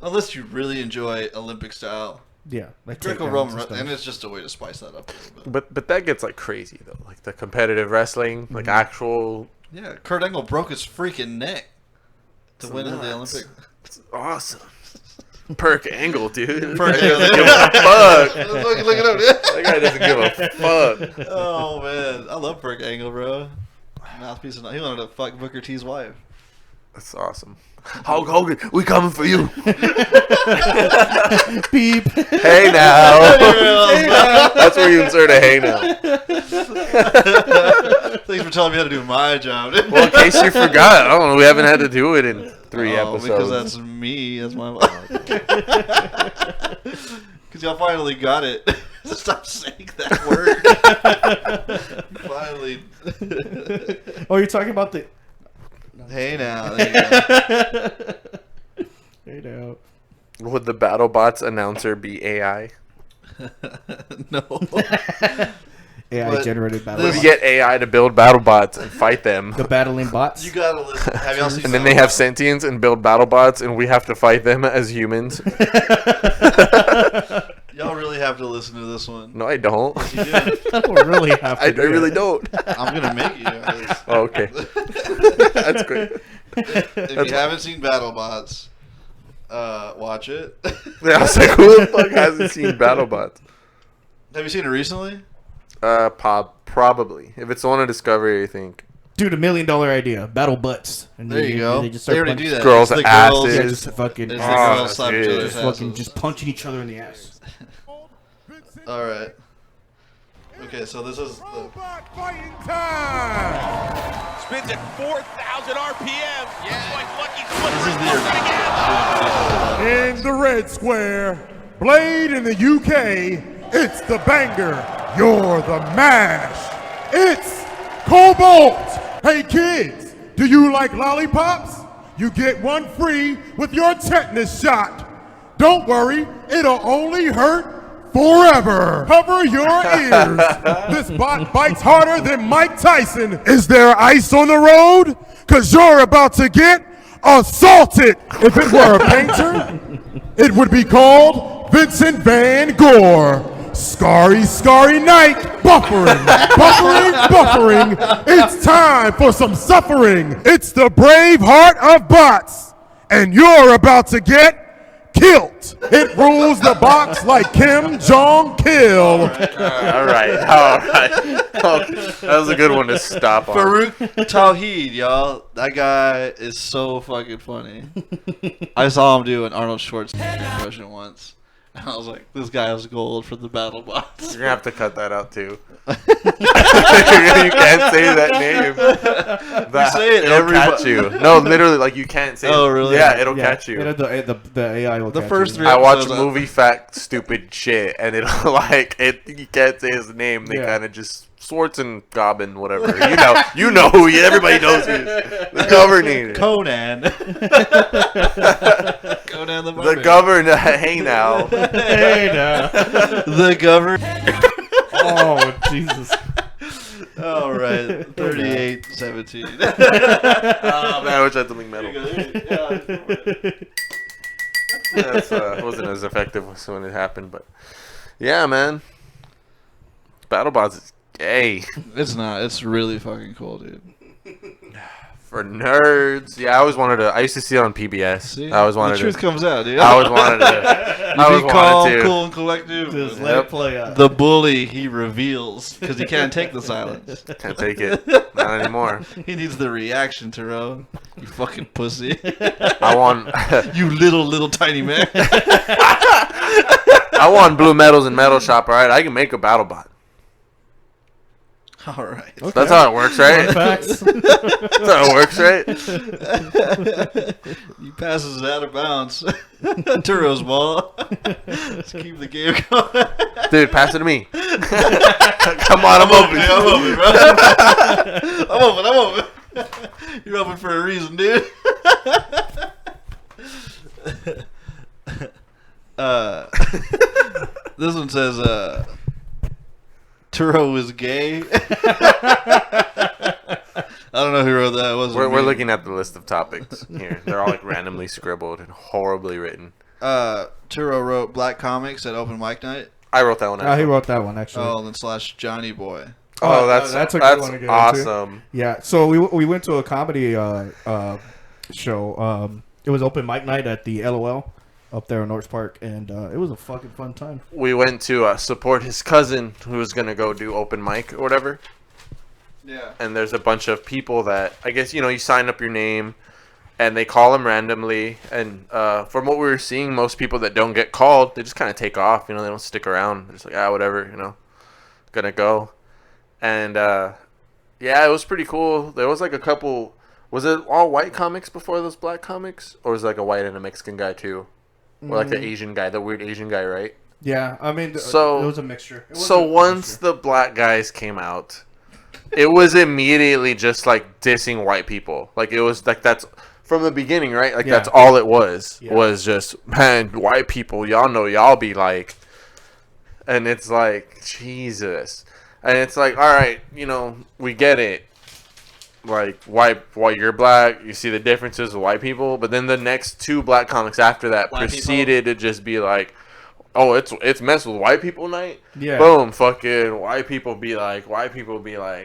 Speaker 1: Unless you really enjoy Olympic style.
Speaker 3: Yeah, like
Speaker 1: Greco-Roman,
Speaker 3: takedowns and stuff.
Speaker 1: and it's just a way to spice that up a little bit.
Speaker 2: But that gets like crazy though, like the competitive wrestling, like actual.
Speaker 1: Yeah, Kurt Angle broke his freaking neck to win in the
Speaker 2: nuts.
Speaker 1: Olympic.
Speaker 2: It's awesome. Perk Angle, dude.
Speaker 1: Perk
Speaker 2: That guy doesn't
Speaker 1: Angle.
Speaker 2: give a fuck.
Speaker 1: Look it up, dude.
Speaker 2: That guy doesn't give a fuck.
Speaker 1: Oh man, I love Perk Angle, bro. Mouthpiece. He wanted to fuck Booker T's wife.
Speaker 2: That's awesome. Hulk Hogan, we coming for you.
Speaker 3: Beep.
Speaker 2: Hey now. That's where you insert a hey now.
Speaker 1: Thanks for telling me how to do my job.
Speaker 2: Well, in case you forgot, I don't know. We haven't had to do it in 3 episodes.
Speaker 1: Because that's me. That's my. Because y'all finally got it. Stop saying that word. Finally.
Speaker 3: Oh, you're talking about the.
Speaker 1: Hey now. There you go.
Speaker 3: Hey now.
Speaker 2: Would the BattleBots announcer be AI?
Speaker 1: No.
Speaker 3: AI
Speaker 1: But
Speaker 3: generated battle.
Speaker 2: Would you get AI to build BattleBots and fight them?
Speaker 3: The battling bots.
Speaker 1: You gotta listen. Have y'all seen?
Speaker 2: And then they have sentience and build BattleBots, and we have to fight them as humans.
Speaker 1: Y'all really have to listen to this one.
Speaker 2: No, I don't.
Speaker 1: You do.
Speaker 3: I don't really have to.
Speaker 2: I
Speaker 3: do
Speaker 2: really
Speaker 3: it.
Speaker 2: don't.
Speaker 1: I'm gonna make you. At least.
Speaker 2: Oh, okay. That's great.
Speaker 1: If you haven't seen BattleBots, watch it.
Speaker 2: Yeah, I was like, who the fuck hasn't seen BattleBots?
Speaker 1: Have you seen it recently?
Speaker 2: Probably. If it's the one on Discovery, I think.
Speaker 3: Dude, $1 million idea. Battle butts. And
Speaker 1: There you go.
Speaker 3: They just
Speaker 1: They
Speaker 3: start
Speaker 1: already do that.
Speaker 2: Girls'
Speaker 1: It's the
Speaker 2: asses.
Speaker 3: Yeah,
Speaker 2: It's-
Speaker 3: just fucking.
Speaker 1: It's
Speaker 2: Oh,
Speaker 1: the girls slap
Speaker 2: dude.
Speaker 1: each other's
Speaker 3: Just fucking
Speaker 1: asses.
Speaker 3: just punching each other in the ass.
Speaker 1: All right. Okay, so this is the.
Speaker 4: Robot fighting time!
Speaker 5: Spins at 4,000 RPM. Yeah. Like Lucky
Speaker 1: This is the
Speaker 5: slippery.
Speaker 4: In the red square, Blade in the UK, it's the banger, you're the mash. It's Cobalt! Hey kids, do you like lollipops? You get one free with your tetanus shot. Don't worry, it'll only hurt forever. Cover your ears. This bot bites harder than Mike Tyson. Is there ice on the road? Cause you're about to get assaulted. If it were a painter, it would be called Vincent Van Gogh. Scary night. Buffering, buffering. It's time for some suffering. It's the brave heart of bots. And you're about to get killed. It rules the box like Kim Jong-il.
Speaker 2: All right. Okay. That was a good one to stop on.
Speaker 1: Farouk Tawheed, y'all. That guy is so fucking funny. I saw him do an Arnold Schwarzenegger impression once. And I was like, this guy has gold for the BattleBots.
Speaker 2: You're gonna have to cut that out too. You can't say that name.
Speaker 1: say it
Speaker 2: It'll
Speaker 1: every
Speaker 2: catch you. No, literally, like you can't say.
Speaker 1: Oh,
Speaker 2: it.
Speaker 1: really?
Speaker 2: Yeah, it'll catch you.
Speaker 3: The AI will
Speaker 1: The
Speaker 3: catch
Speaker 1: first
Speaker 3: you.
Speaker 1: three-
Speaker 2: I watch
Speaker 1: episodes,
Speaker 2: movie fact stupid shit, and it'll like it. You can't say his name. They
Speaker 3: Yeah.
Speaker 2: kind of just Swartz and Gobbin, whatever. You know who. Everybody knows who. The governor.
Speaker 1: Conan. Conan the
Speaker 2: The
Speaker 1: Barbarian.
Speaker 2: governor. Hey now.
Speaker 3: Hey now.
Speaker 1: The governor.
Speaker 3: Oh, Jesus.
Speaker 1: All right. 38-17.
Speaker 2: Oh man, I wish I had something metal.
Speaker 1: Yeah.
Speaker 2: It wasn't as effective as when it happened, but yeah, man. BattleBots is gay
Speaker 1: It's not. It's really fucking cool, dude.
Speaker 2: for nerds. Yeah, I always wanted to. I used to see it on PBS.
Speaker 1: See?
Speaker 2: I always wanted
Speaker 1: the truth
Speaker 2: to.
Speaker 1: comes out, dude.
Speaker 2: I always wanted to. I
Speaker 1: You
Speaker 2: always
Speaker 1: be calm,
Speaker 2: wanted to.
Speaker 1: cool, and collective.
Speaker 3: Just
Speaker 2: Yep.
Speaker 3: let it play out.
Speaker 1: The bully, he reveals because he can't take the silence.
Speaker 2: Can't take it. Not anymore.
Speaker 1: He needs the reaction, Tyrone. You fucking pussy.
Speaker 2: I want.
Speaker 1: You little tiny man.
Speaker 2: I want blue medals in Metal Shop. All right, I can make a BattleBot.
Speaker 1: All right.
Speaker 2: That's how it works, right?
Speaker 3: Facts.
Speaker 2: That's how it works, right?
Speaker 1: He passes it out of bounds. Turo's ball. Let's keep the game going.
Speaker 2: Dude, pass it to me. Come on, I'm open.
Speaker 1: Dude, I'm open, bro. I'm open. You're open for a reason, dude. This one says, Turo is gay. I don't know who wrote that. It wasn't
Speaker 2: We're
Speaker 1: me.
Speaker 2: looking at the list of topics here. They're all like randomly scribbled and horribly written.
Speaker 1: Turo wrote Black Comics at Open Mic Night.
Speaker 2: I wrote that one.
Speaker 3: He wrote that one actually.
Speaker 1: Oh, then slash Johnny Boy.
Speaker 2: Oh, that's
Speaker 3: a good one to get
Speaker 2: awesome.
Speaker 3: into. Yeah, so we went to a comedy show. It was Open Mic Night at the LOL up there in North Park, and it was a fucking fun time.
Speaker 2: We went to support his cousin who was gonna go do open mic or whatever.
Speaker 1: Yeah.
Speaker 2: And there's a bunch of people that I guess you sign up your name, and they call them randomly. And from what we were seeing, most people that don't get called, they just kind of take off. They don't stick around. They're just like, whatever. Gonna go. And yeah, it was pretty cool. There was like a couple. Was it all white comics before those black comics, or was it like a white and a Mexican guy too, or like the Asian guy, the weird Asian guy, right?
Speaker 3: Yeah, I mean,
Speaker 2: so
Speaker 3: it was a mixture.
Speaker 2: Once the black guys came out, it was immediately just like dissing white people. Like it was like that's from the beginning, right? Like that's all it was.
Speaker 3: Yeah.
Speaker 2: Was just, man, white people. Y'all know y'all be like, and it's like Jesus. And it's like, all right, we get it. Like, while you're black, you see the differences with white people. But then the next two black comics after that proceeded to just be like, oh, it's mess with white people night?
Speaker 3: Yeah.
Speaker 2: Boom, fucking white people be like.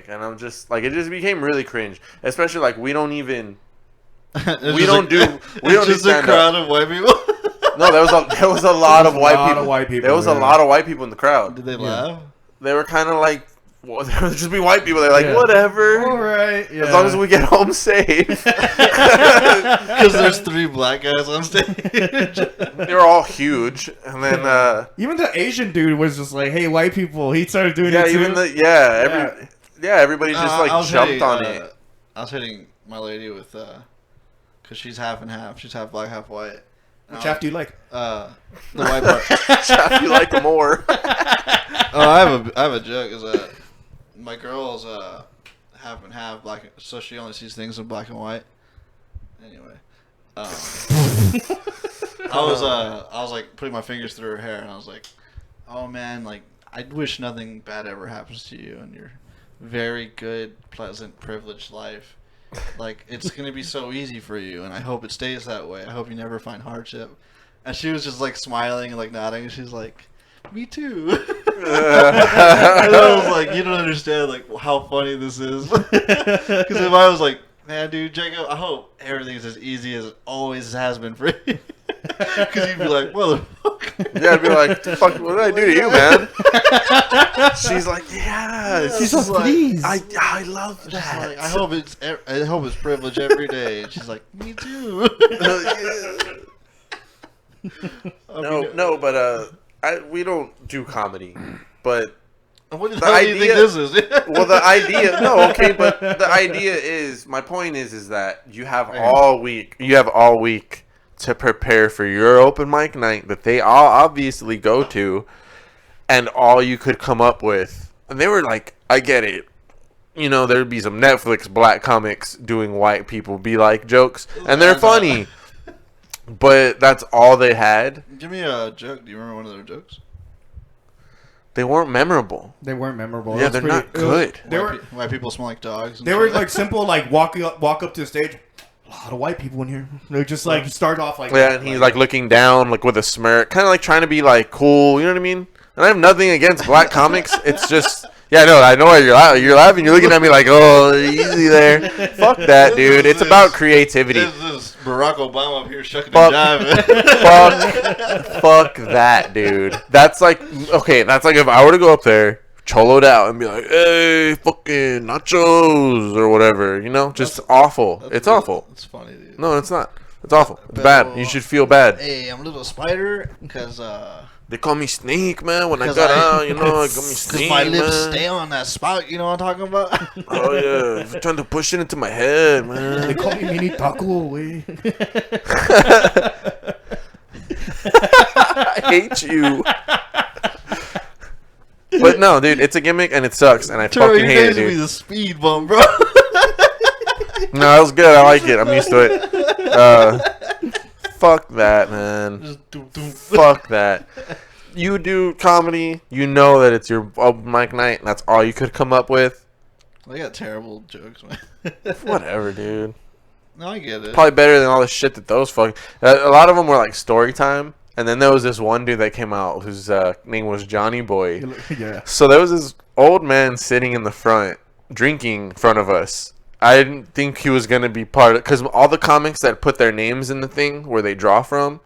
Speaker 2: And I'm just, like, it just became really cringe. Especially, like, we don't do
Speaker 1: just a crowd of white people.
Speaker 2: No, there was a lot of white people. There was a
Speaker 3: yeah.
Speaker 2: lot of white people in the crowd.
Speaker 1: Did they laugh?
Speaker 2: They were kind of like, well, there would just be white people. They're like, whatever.
Speaker 3: All right. Yeah.
Speaker 2: As long as we get home safe.
Speaker 1: Because there's 3 black guys on stage.
Speaker 2: They were all huge. And then,
Speaker 3: even the Asian dude was just like, hey, white people. He started doing it too.
Speaker 2: Everybody just like jumped on it.
Speaker 1: I was hitting my lady with, because she's half and half. She's half black, half white.
Speaker 3: Which half do you like?
Speaker 1: The white part.
Speaker 2: Which half you like more?
Speaker 1: I have a joke. Is that my girl's half and half black, so she only sees things in black and white. Anyway, I was like putting my fingers through her hair, and I was like, "Oh man, like I wish nothing bad ever happens to you and your very good, pleasant, privileged life. Like it's gonna be so easy for you, and I hope it stays that way. I hope you never find hardship." And she was just like smiling and like nodding, and she's like, "Me too." And I was like, "You don't understand like how funny this is." Because if I was like, "Man, dude, Jacob, I hope everything's as easy as it always has been for you," because you'd be like, "Motherfucker."
Speaker 2: Yeah, I'd be like, "Fuck, what did I do to you, man?" She's like, "Yeah."
Speaker 3: She's like, "Please."
Speaker 2: I love that.
Speaker 1: Like, I hope it's privilege every day. And she's like, "Me too."
Speaker 2: But we don't do comedy, but
Speaker 1: what the hell do you think this is?
Speaker 2: Well, the idea, no, okay, but the idea is, my point is that you have all week to prepare for your open mic night that they all obviously go to, and all you could come up with, and they were like, I get it. There'd be some Netflix black comics doing white people be like jokes, and they're funny. But that's all they had.
Speaker 1: Give me a joke. Do you remember one of their jokes?
Speaker 2: They weren't memorable.
Speaker 3: Yeah,
Speaker 2: they're not good.
Speaker 1: White people smell like dogs.
Speaker 3: They were like simple, like walk up to the stage. A lot of white people in here. They're just like start off like
Speaker 2: and he's like looking down, like with a smirk, kind of like trying to be like cool. You know what I mean? And I have nothing against black comics. It's just. Yeah, no, I know why you're laughing. You're looking at me like, oh, easy there. Fuck that, dude. It's about creativity.
Speaker 1: This is Barack Obama up here shucking and jiving.
Speaker 2: Fuck that, dude. That's like if I were to go up there, choloed out, and be like, hey, fucking nachos, or whatever, just awful. It's awful.
Speaker 1: It's funny, dude.
Speaker 2: No, it's not. It's awful. It's bad. You should feel bad.
Speaker 1: Hey, I'm a little spider, because,
Speaker 2: they call me Snake, man. When I got out, I got me Snake,
Speaker 1: because my lips
Speaker 2: man.
Speaker 1: stay on that spot. You know what I'm talking about?
Speaker 2: Oh yeah, I'm trying to push it into my head, man.
Speaker 3: They call me Mini Taco, way.
Speaker 2: I hate you. But no, dude, it's a gimmick and it sucks, and I fucking hate it, dude.
Speaker 1: Be the speed bump, bro.
Speaker 2: No, that was good. I like it. I'm used to it. Fuck that, man. Fuck that. You do comedy, you know that it's your open mic night, and that's all you could come up with.
Speaker 1: They got terrible jokes, man.
Speaker 2: Whatever, dude.
Speaker 1: No, I get it.
Speaker 2: Probably better than all the shit that those fucking. A lot of them were like story time, And then there was this one dude that came out whose name was Johnny Boy.
Speaker 3: Yeah.
Speaker 2: So there was this old man sitting in the front, drinking in front of us. I didn't think he was going to be part of... Because all the comics that put their names in the thing where they draw from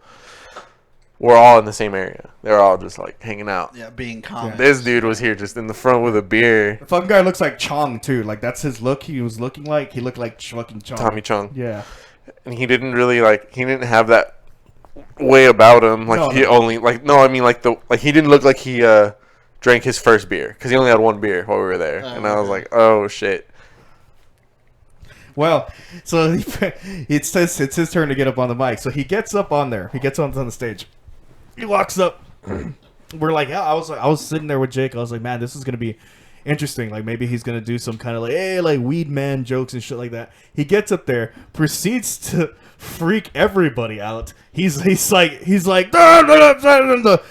Speaker 2: were all in the same area. They were all just, like, hanging out.
Speaker 1: Yeah, being calm.
Speaker 2: This dude was here just in the front with a beer.
Speaker 3: The fucking guy looks like Chong, too. Like, that's his look he was looking like. He looked like fucking Chong.
Speaker 2: Tommy Chung.
Speaker 3: Yeah.
Speaker 2: And he didn't really, like... He didn't have that way about him. Like, he didn't look like he drank his first beer. Because he only had one beer while we were there. And I was like, oh, shit.
Speaker 3: Well, so it's his turn to get up on the mic. So he gets up on there. He gets on the stage. He walks up. We're like, yeah. I was sitting there with Jake. I was like, man, this is gonna be interesting. Like maybe he's gonna do some kind of like, hey, like weed man jokes and shit like that. He gets up there, proceeds to freak everybody out. He's like and the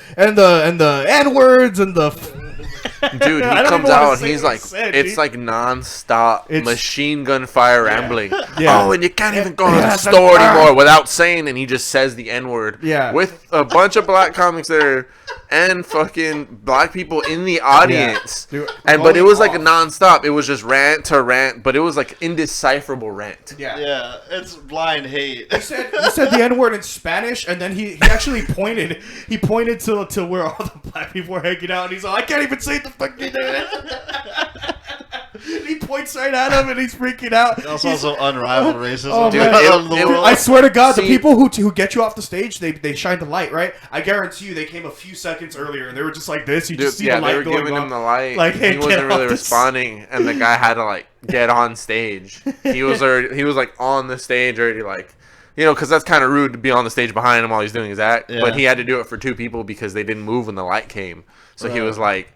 Speaker 3: N words and the.
Speaker 2: Dude, he comes out and he's like, it's like non-stop machine gun fire rambling.
Speaker 3: Yeah.
Speaker 2: Oh, and you can't even go to the store anymore without saying, and he just says the N-word.
Speaker 3: Yeah.
Speaker 2: With a bunch of black comics there and fucking black people in the audience.
Speaker 3: Yeah.
Speaker 2: But it was like a non-stop. It was just rant to rant, but it was like indecipherable rant.
Speaker 1: Yeah, it's blind hate.
Speaker 3: He said the N-word in Spanish, and then he actually pointed. He pointed to where all the black people were hanging out, and he's like, I can't even say the fucking name. He points right at him, and he's freaking out.
Speaker 1: That's also unrivaled racism.
Speaker 3: Oh,
Speaker 2: Dude,
Speaker 3: man. I swear to God, the people who get you off the stage, they shine the light, right? I guarantee you, they came a few seconds earlier, and they were just like this. You just see the light
Speaker 2: they were
Speaker 3: going
Speaker 2: giving
Speaker 3: on.
Speaker 2: him the light.
Speaker 3: Like, hey,
Speaker 2: he wasn't really
Speaker 3: this.
Speaker 2: responding, and the guy had to like get on stage. He was like on the stage already, like, you know, because that's kind of rude to be on the stage behind him while he's doing his act.
Speaker 1: Yeah.
Speaker 2: But he had to do it for two people because they didn't move when the light came. So he was like,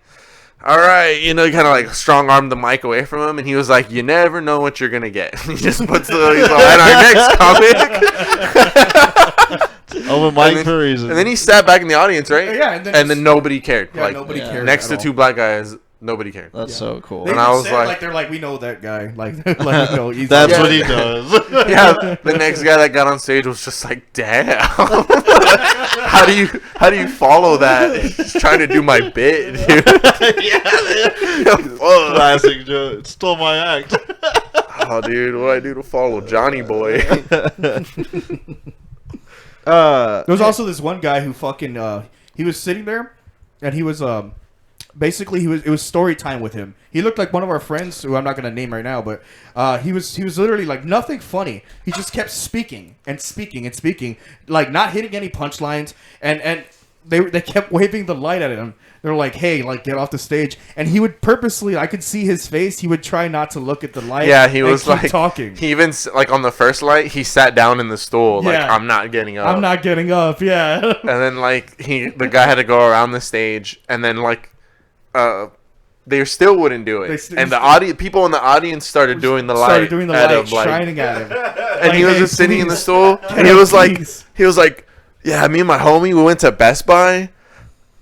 Speaker 2: all right, you know, kind of like strong armed the mic away from him, and he was like, you never know what you're gonna get. He just puts he's like, our next comic.
Speaker 1: Over Mike for a reason.
Speaker 2: And then he sat back in the audience, right?
Speaker 3: Yeah,
Speaker 2: and then nobody cared.
Speaker 3: Yeah,
Speaker 2: like
Speaker 3: nobody cared.
Speaker 2: next
Speaker 3: at
Speaker 2: to two
Speaker 3: all.
Speaker 2: black guys, nobody cared.
Speaker 1: That's so cool.
Speaker 3: They
Speaker 2: And
Speaker 3: even
Speaker 2: I was
Speaker 3: said,
Speaker 2: like-
Speaker 3: they're like, we know that guy. Like you know, he's
Speaker 1: That's
Speaker 3: like,
Speaker 1: what he does.
Speaker 2: Yeah, the next guy that got on stage was just like, damn. How do you follow that? Just trying to do my bit, dude.
Speaker 1: Classic joke. It stole my act.
Speaker 2: Oh, dude, what do I do to follow Johnny Boy?
Speaker 3: There was also this one guy who fucking he was sitting there, and he was basically it was story time with him. He looked like one of our friends who I'm not gonna name right now, but he was literally like nothing funny. He just kept speaking and speaking and speaking, like not hitting any punchlines, and they kept waving the light at him. They're like, hey, like get off the stage, and he would purposely, I could see his face, he would try not to look at the light.
Speaker 2: Yeah, he
Speaker 3: and
Speaker 2: was
Speaker 3: keep
Speaker 2: like
Speaker 3: talking.
Speaker 2: He even like on the first light, he sat down in the stool, like
Speaker 3: Yeah.
Speaker 2: I'm not getting up.
Speaker 3: I'm not getting up. Yeah.
Speaker 2: And then like the guy had to go around the stage, and then like they still wouldn't do it. And the people in the audience started doing the light.
Speaker 3: Started doing the
Speaker 2: at
Speaker 3: light,
Speaker 2: him, like,
Speaker 3: shining at him.
Speaker 2: and he was
Speaker 3: Like,
Speaker 2: just
Speaker 3: hey,
Speaker 2: sitting in the
Speaker 3: please.
Speaker 2: stool, and he was like, yeah, me and my homie, we went to Best Buy,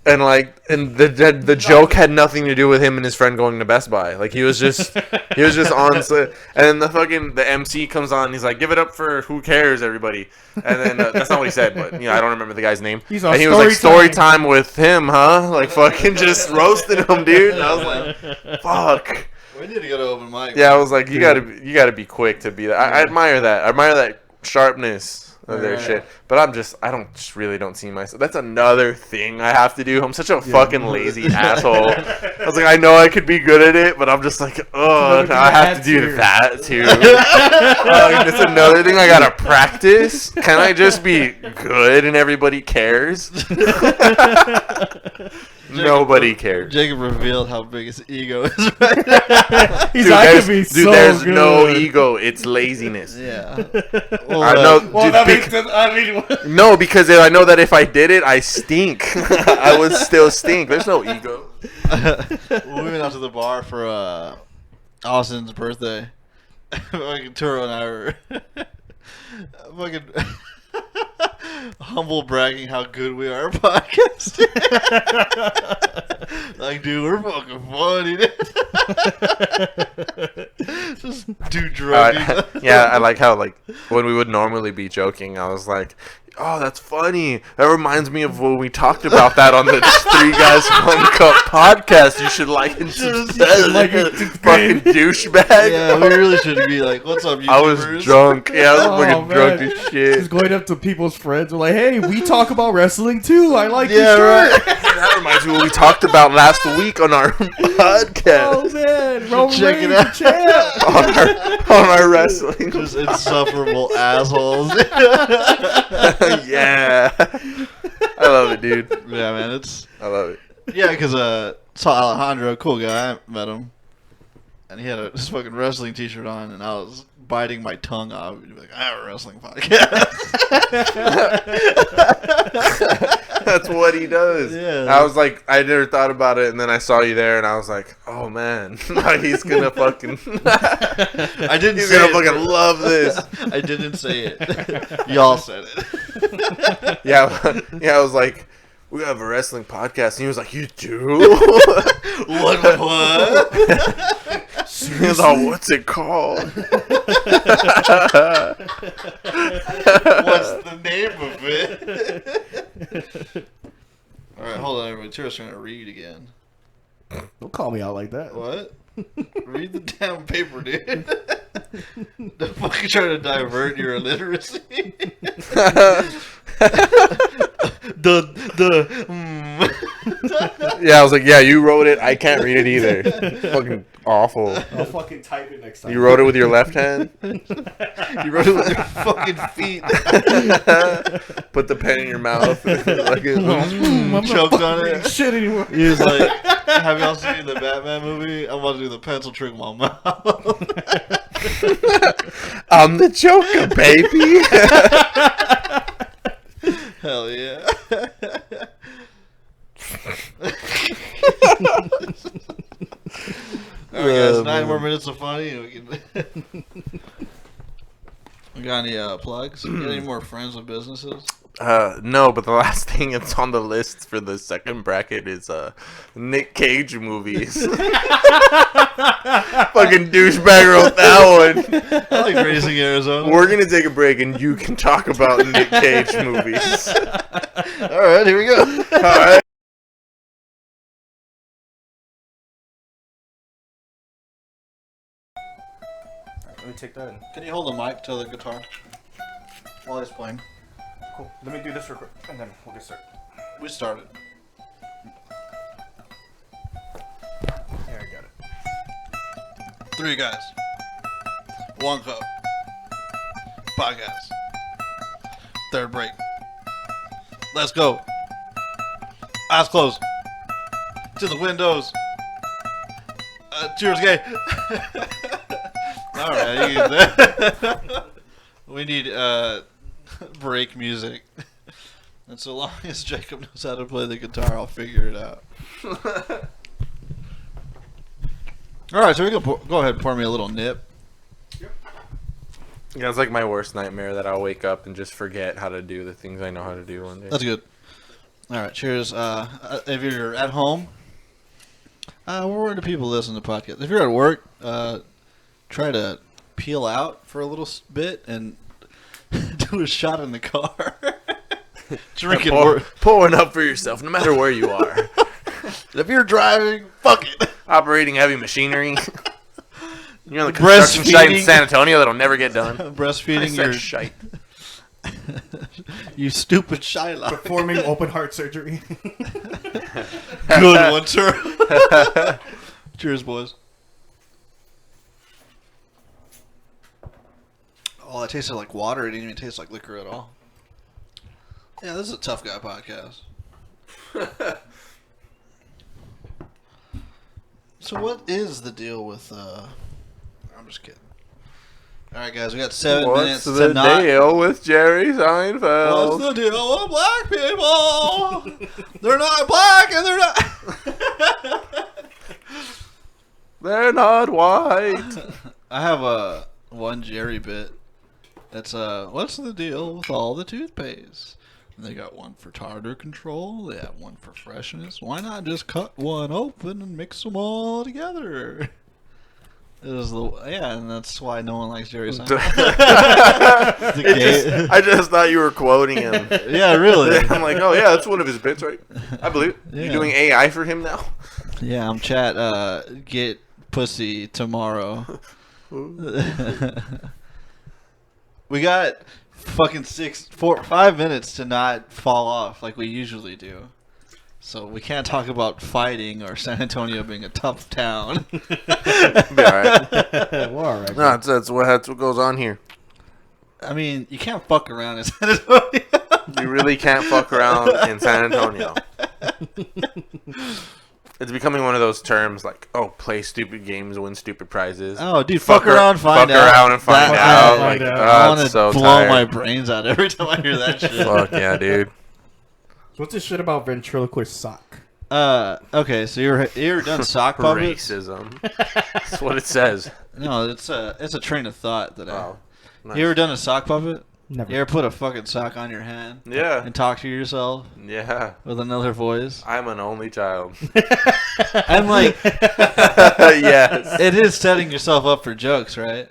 Speaker 2: and like, and the joke had nothing to do with him and his friend going to Best Buy. Like he was just on set, and then the MC comes on, and he's like, give it up for Who Cares, everybody. And then that's not what he said, but you know, I don't remember the guy's name.
Speaker 3: He's
Speaker 2: and he was like, story time with him, huh? Like fucking just roasted him, dude. And I was like, fuck.
Speaker 1: We need to go to open mic.
Speaker 2: Yeah, I was like, you gotta be quick to be that. I admire that. I admire that sharpness of their shit. But I really don't see myself. That's another thing I have to do. I'm such a fucking lazy asshole. I was like, I know I could be good at it, but I'm just like, oh, I have to do that too. That's another thing I gotta practice. Can I just be good and everybody cares? Nobody cares.
Speaker 1: Jacob revealed how big his ego is.
Speaker 3: He's
Speaker 2: Dude,
Speaker 3: like to be so
Speaker 2: there's
Speaker 3: good.
Speaker 2: no ego. It's laziness.
Speaker 1: Yeah.
Speaker 2: I know.
Speaker 3: Well,
Speaker 2: dude,
Speaker 3: that makes sense. I mean,
Speaker 2: no, because I know that if I did it, I stink. I would still stink. There's no ego.
Speaker 1: We went out to the bar for Austin's birthday. Fucking Turo and I were fucking humble bragging how good we are at podcasting. Like, dude, we're fucking funny. Just do drugs.
Speaker 2: Yeah, I like how like when we would normally be joking, I was like, Oh, that's funny. That reminds me of when we talked about that on the Three Guys One Cup podcast. You should like and subscribe. Fucking douchebag.
Speaker 1: Yeah, we really should be like, what's up, YouTubers?
Speaker 2: I was drunk. Yeah, I was fucking drunk
Speaker 3: man.
Speaker 2: as shit.
Speaker 3: Just going up to people's friends. We're like, hey, we talk about wrestling too. I like
Speaker 1: Yeah,
Speaker 3: your shirt.
Speaker 1: right.
Speaker 2: That reminds me of what we talked about last week on our podcast.
Speaker 3: Oh man, Roman
Speaker 1: Check it
Speaker 3: Reigns,
Speaker 1: out.
Speaker 3: champ.
Speaker 2: on our wrestling.
Speaker 1: Just insufferable assholes.
Speaker 2: Yeah. I love it, dude.
Speaker 1: Yeah, man, it's...
Speaker 2: I love it.
Speaker 1: Yeah, because saw Alejandro, cool guy, I met him. And he had this fucking wrestling t-shirt on, and I was biting my tongue off. He'd be like, I have a wrestling podcast.
Speaker 2: That's what he does.
Speaker 1: Yeah.
Speaker 2: I was like, I never thought about it, and then I saw you there, and I was like, oh man, he's gonna fucking,
Speaker 1: I didn't
Speaker 2: he's
Speaker 1: say
Speaker 2: gonna
Speaker 1: it.
Speaker 2: fucking love this.
Speaker 1: I didn't say it. Y'all said it.
Speaker 2: Yeah, yeah. I was like, we have a wrestling podcast, and he was like, you do?
Speaker 1: What?
Speaker 2: He was like, what's it called?
Speaker 1: What's the name of it? Alright, hold on, everybody. Tira's trying to read again.
Speaker 3: Don't call me out like that.
Speaker 1: What? Read the damn paper, dude. The fucking trying to divert your illiteracy.
Speaker 2: Yeah, I was like, yeah, you wrote it. I can't read it either. Fucking awful.
Speaker 3: I'll fucking type it next time.
Speaker 2: You wrote it with your left hand?
Speaker 1: You wrote it with your fucking feet.
Speaker 2: Put the pen in your mouth. Like,
Speaker 3: I'm not
Speaker 1: Choked on
Speaker 3: fucking
Speaker 1: it.
Speaker 3: reading shit anymore.
Speaker 1: He was like, have y'all seen the Batman movie? I'm about to do the pencil trick with my mouth.
Speaker 2: I'm the Joker, baby.
Speaker 1: Hell yeah. Alright guys, 9 more minutes of funny and we can... We got any plugs? You got any more friends with businesses?
Speaker 2: No, but the last thing that's on the list for the second bracket is Nick Cage movies. Fucking douchebag wrote that one.
Speaker 1: I like Racing Arizona.
Speaker 2: We're gonna take a break and you can talk about Nick Cage movies.
Speaker 1: Alright, here we go.
Speaker 2: All right.
Speaker 3: Let me take that in.
Speaker 1: Can you hold the mic to the guitar while he's playing?
Speaker 3: Cool. Let me do this real quick, and then we'll get started.
Speaker 1: We started.
Speaker 3: Here, I got it.
Speaker 1: 3 guys. 1 cup. Podcast. 3rd break. Let's go. Eyes closed. To the windows. Cheers, gay. Alright, you get that. We need break music. And so long as Jacob knows how to play the guitar, I'll figure it out. Alright, so we go ahead and pour me a little nip.
Speaker 2: Yeah, it's like my worst nightmare that I'll wake up and just forget how to do the things I know how to do one day.
Speaker 1: That's good. Alright, cheers. If you're at home, where do people listen to podcasts? If you're at work, try to peel out for a little bit and do a shot in the car. Drinking
Speaker 2: pour one up for yourself, no matter where you are.
Speaker 1: If you're driving, fuck it.
Speaker 2: Operating heavy machinery. You're on the construction site in San Antonio that'll never get done.
Speaker 1: Breastfeeding your
Speaker 2: shite.
Speaker 1: You stupid Shylock.
Speaker 3: Performing open heart surgery.
Speaker 1: Good one, sir. Cheers, boys. Oh, that tasted like water. It didn't even taste like liquor at all. Yeah, this is a tough guy podcast. So what is the deal with I'm just kidding. Alright guys, we got 7 minutes
Speaker 2: What's the
Speaker 1: to not...
Speaker 2: deal with Jerry Seinfeld?
Speaker 1: What's the deal with black people? They're not black and they're not...
Speaker 2: They're not white.
Speaker 1: I have one Jerry bit. It's what's the deal with all the toothpaste? And they got one for tartar control. They have one for freshness. Why not just cut one open and mix them all together? It was and that's why no one likes Jerry Seinfeld.
Speaker 2: I just thought you were quoting him.
Speaker 1: Yeah, really.
Speaker 2: I'm like, oh yeah, that's one of his bits, right? I believe it.
Speaker 1: Yeah.
Speaker 2: You're doing AI for him now?
Speaker 1: Yeah, I'm chat. Get pussy tomorrow. We got fucking 5 minutes to not fall off like we usually do. So we can't talk about fighting or San Antonio being a tough town.
Speaker 2: Be alright.
Speaker 3: Well, all right.
Speaker 2: No, that's what goes on here.
Speaker 1: I mean, you can't fuck around in San Antonio.
Speaker 2: You really can't fuck around in San Antonio. It's becoming one of those terms like, oh, play stupid games, win stupid prizes.
Speaker 1: Oh, dude, fuck around, find out.
Speaker 2: Fuck around and find out.
Speaker 3: Find
Speaker 2: Like,
Speaker 3: out.
Speaker 1: I want to
Speaker 2: so
Speaker 1: blow
Speaker 2: tired.
Speaker 1: my brains out every time I hear that shit.
Speaker 2: Fuck yeah, dude.
Speaker 3: What's this shit about ventriloquist sock?
Speaker 1: Okay, so you ever done sock puppets?
Speaker 2: Racism. That's what it says.
Speaker 1: No, it's a train of thought that
Speaker 2: Oh, nice.
Speaker 1: You ever done a sock puppet?
Speaker 3: Never.
Speaker 1: You ever put a fuking sock on your hand?
Speaker 2: Yeah.
Speaker 1: And talk to yourself
Speaker 2: Yeah.
Speaker 1: with another voice?
Speaker 2: I'm an only child.
Speaker 1: I'm like,
Speaker 2: Yes.
Speaker 1: it is setting yourself up for jokes, right?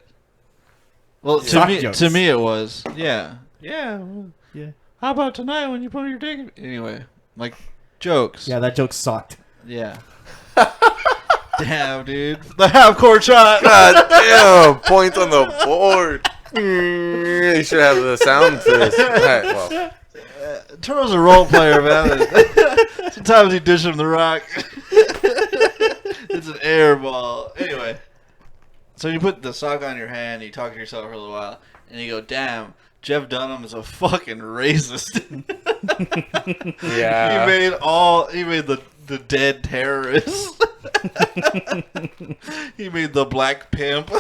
Speaker 1: Well,
Speaker 3: Sock
Speaker 1: to
Speaker 3: jokes.
Speaker 1: me it was. Yeah. Yeah. Well,
Speaker 3: Yeah.
Speaker 1: how about tonight when you put your dick in? Anyway, like, jokes.
Speaker 3: Yeah, that joke sucked.
Speaker 1: Yeah. Damn, dude. The half-court shot.
Speaker 2: God damn. Points on the board. You should have the sound for this. All right, well.
Speaker 1: Turtle's a role player, man. Sometimes he dish him the rock. It's an air ball. Anyway, so you put the sock on your hand, you talk to yourself for a little while, and you go, damn, Jeff Dunham is a fucking racist.
Speaker 2: Yeah.
Speaker 1: He made the dead terrorists. He made the black pimp.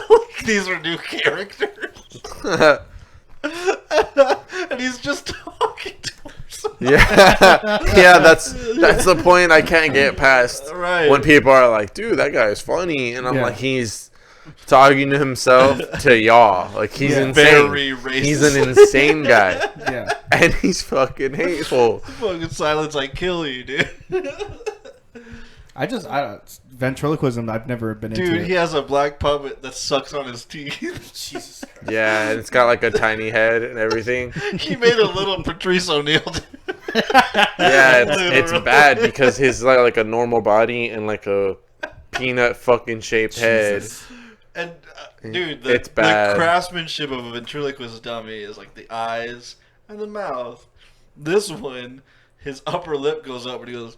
Speaker 1: These are new characters. And he's just talking to himself.
Speaker 2: Yeah, that's the point I can't get past.
Speaker 1: Right.
Speaker 2: When people are like, dude, that guy is funny. And I'm
Speaker 3: Yeah.
Speaker 2: like, he's talking to himself to y'all. Like, he's insane.
Speaker 1: Very racist.
Speaker 2: He's an insane guy.
Speaker 3: Yeah.
Speaker 2: And he's fucking hateful.
Speaker 1: Fucking silence, I kill you, dude.
Speaker 3: Ventriloquism, I've never been into
Speaker 1: Dude,
Speaker 3: it.
Speaker 1: he has a black puppet that sucks on his teeth.
Speaker 3: Jesus Christ.
Speaker 2: Yeah, and it's got like a tiny head and everything.
Speaker 1: He made a little Patrice O'Neal.
Speaker 2: Yeah, it's bad because his like a normal body and like a peanut fucking shaped head.
Speaker 1: And dude,
Speaker 2: It's
Speaker 1: the
Speaker 2: bad.
Speaker 1: craftsmanship of a ventriloquist dummy is like the eyes and the mouth. This one, his upper lip goes up and he goes.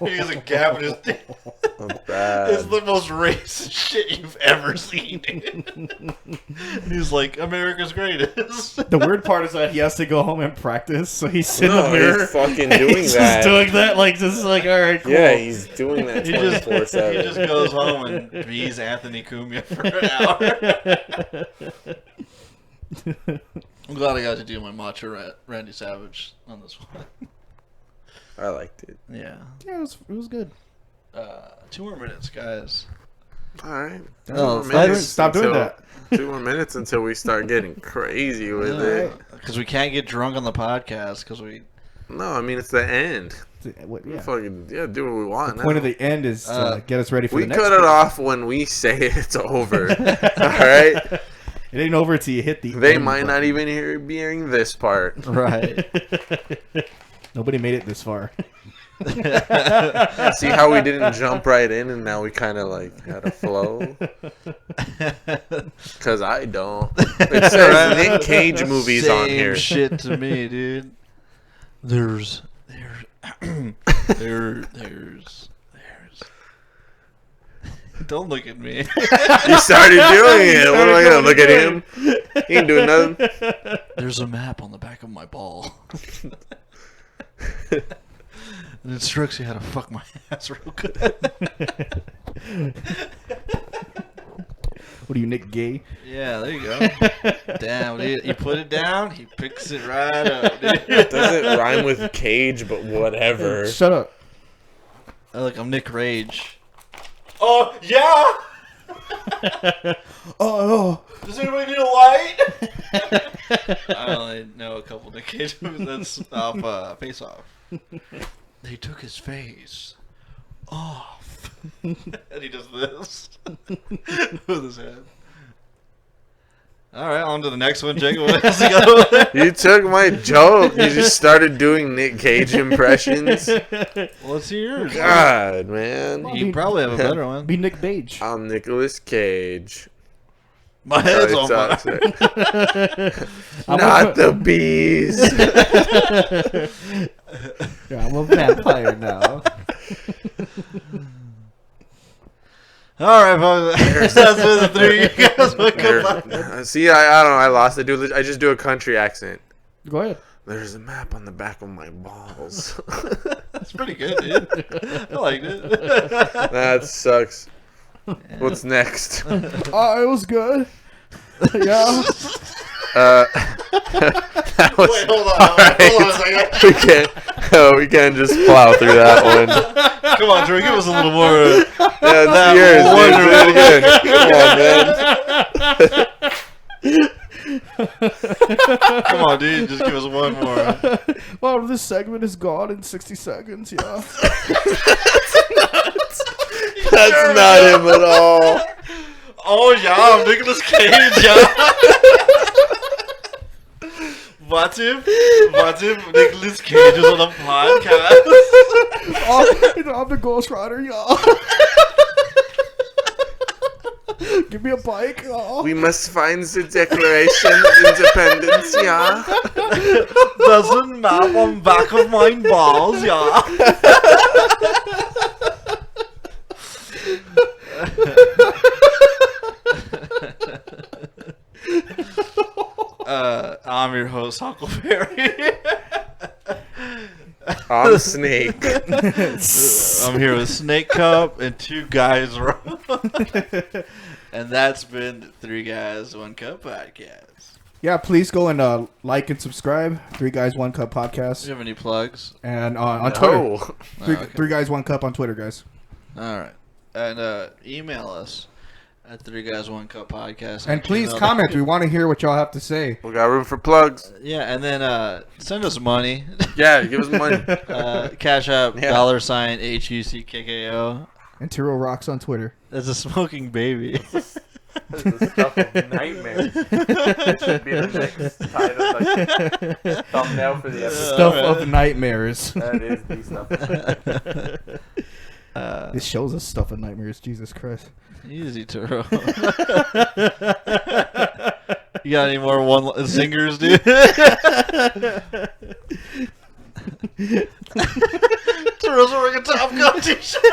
Speaker 1: He has a gap in his teeth.
Speaker 2: That's bad.
Speaker 1: It's the most racist shit you've ever seen. And he's like, America's greatest.
Speaker 3: The weird part is that he has to go home and practice, so he's sitting in
Speaker 2: No,
Speaker 3: the mirror.
Speaker 2: he's fucking
Speaker 3: and
Speaker 2: doing
Speaker 3: he's
Speaker 2: that.
Speaker 3: Just doing that, like, just like, all right, cool.
Speaker 2: Yeah, he's doing that
Speaker 1: He just
Speaker 2: 24/7.
Speaker 1: goes home and bees Anthony Cumia for an hour. I'm glad I got to do my Macho Randy Savage on this one.
Speaker 2: I liked it.
Speaker 1: Yeah.
Speaker 3: Yeah, it was good.
Speaker 1: 2 more minutes, guys.
Speaker 2: All right.
Speaker 1: Oh,
Speaker 3: stop doing that.
Speaker 2: 2 more minutes until we start getting crazy with it.
Speaker 1: Because we can't get drunk on the podcast because we...
Speaker 2: No, I mean, it's the end.
Speaker 3: Yeah.
Speaker 2: Fucking, do what we want
Speaker 3: The
Speaker 2: now.
Speaker 3: point of the end is to get us ready for
Speaker 2: We
Speaker 3: the next
Speaker 2: cut it
Speaker 3: bit.
Speaker 2: off when we say it's over. All right?
Speaker 3: It ain't over till you hit the
Speaker 2: They
Speaker 3: end
Speaker 2: might not
Speaker 3: button.
Speaker 2: even be hearing this part.
Speaker 1: Right.
Speaker 3: Nobody made it this far.
Speaker 2: See how we didn't jump right in and now we kind of like had a flow? Because I don't. It says Nick Cage movies
Speaker 1: Same
Speaker 2: on here.
Speaker 1: shit to me, dude. There's Don't look at me.
Speaker 2: You started doing it. What am I going to look at him? He ain't doing nothing.
Speaker 1: There's a map on the back of my ball. It instructs you how to fuck my ass real good.
Speaker 3: What are you, Nick Gay?
Speaker 1: Yeah, there you go. Damn, dude. You put it down, he picks it right up, dude.
Speaker 2: Doesn't rhyme with cage, but whatever.
Speaker 3: Shut up.
Speaker 1: Look, I'm Nick Rage. Oh, yeah!
Speaker 3: Oh,
Speaker 1: Does anybody need a light? I only know a couple Nick Cage movies. That's off Face Off. They took his face off. And he does this with his head. All right, on to the next one, Jacob. What else you got over there?
Speaker 2: You took my joke. You just started doing Nick Cage impressions.
Speaker 1: Let's hear yours.
Speaker 2: God, man.
Speaker 1: You probably have a better one.
Speaker 3: Be Nick Cage.
Speaker 2: I'm Nicolas Cage.
Speaker 1: My head's on
Speaker 2: Sorry,
Speaker 1: fire.
Speaker 2: Not the bees.
Speaker 3: Yeah, I'm a vampire now.
Speaker 1: All right, folks. That's been the 3 guys.
Speaker 2: See, I don't know. I lost. I just do a country accent.
Speaker 3: Go ahead.
Speaker 2: There's a map on the back of my balls.
Speaker 1: That's pretty good, dude. I liked it.
Speaker 2: That sucks. What's next?
Speaker 3: Oh, it was good. Yeah.
Speaker 2: That was,
Speaker 1: Wait, hold on.
Speaker 2: alright.
Speaker 1: Hold on a second.
Speaker 2: We can't just plow through that one.
Speaker 1: Come on, Drew. Give us a little more.
Speaker 2: Yeah, it's yours, dude. Do it again.
Speaker 1: Come on, dude. Just give us one more.
Speaker 3: Well, this segment is gone in 60 seconds, yeah.
Speaker 2: That's not him at all.
Speaker 1: Oh, yeah. I'm Nicolas Cage, yeah. What if Nicolas Cage was on a podcast?
Speaker 3: I'm the Ghost Rider, y'all. Give me a bike, y'all.
Speaker 2: We must find the Declaration of Independence, yeah.
Speaker 1: Doesn't map on back of my balls, yeah. I'm your host, Huckleberry.
Speaker 2: I'm Snake.
Speaker 1: I'm here with Snake Cup and 2 guys. And that's been 3 Guys, 1 Cup podcast.
Speaker 3: Yeah, please go and like and subscribe. 3 Guys, 1 Cup
Speaker 1: Do
Speaker 3: podcast.
Speaker 1: you have any plugs?
Speaker 3: And on Twitter.
Speaker 2: Oh.
Speaker 1: Okay.
Speaker 3: 3 Guys, 1 Cup on Twitter, guys.
Speaker 1: All right. And email us at 3 Guys, 1 Cup podcast.
Speaker 3: And please comment. We want to hear what y'all have to say.
Speaker 2: We got room for plugs.
Speaker 1: Yeah, and then send us money.
Speaker 2: Yeah, give us money.
Speaker 1: Cash App,
Speaker 2: Yeah.
Speaker 1: $HUCKKO.
Speaker 3: And Tiro Rocks on Twitter.
Speaker 1: That's a smoking baby.
Speaker 2: The stuff of nightmares. That should be the next title, like, thumbnail for the episode.
Speaker 3: Stuff of nightmares.
Speaker 2: That is the stuff.
Speaker 3: This shows us stuff of nightmares. Jesus Christ.
Speaker 1: Easy, Turo. You got any more singers, dude? Turo's wearing a Top Gun t-shirt.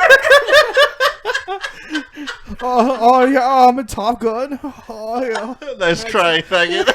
Speaker 3: Oh yeah, I'm a Top Gun. Oh yeah.
Speaker 1: Nice crying faggot.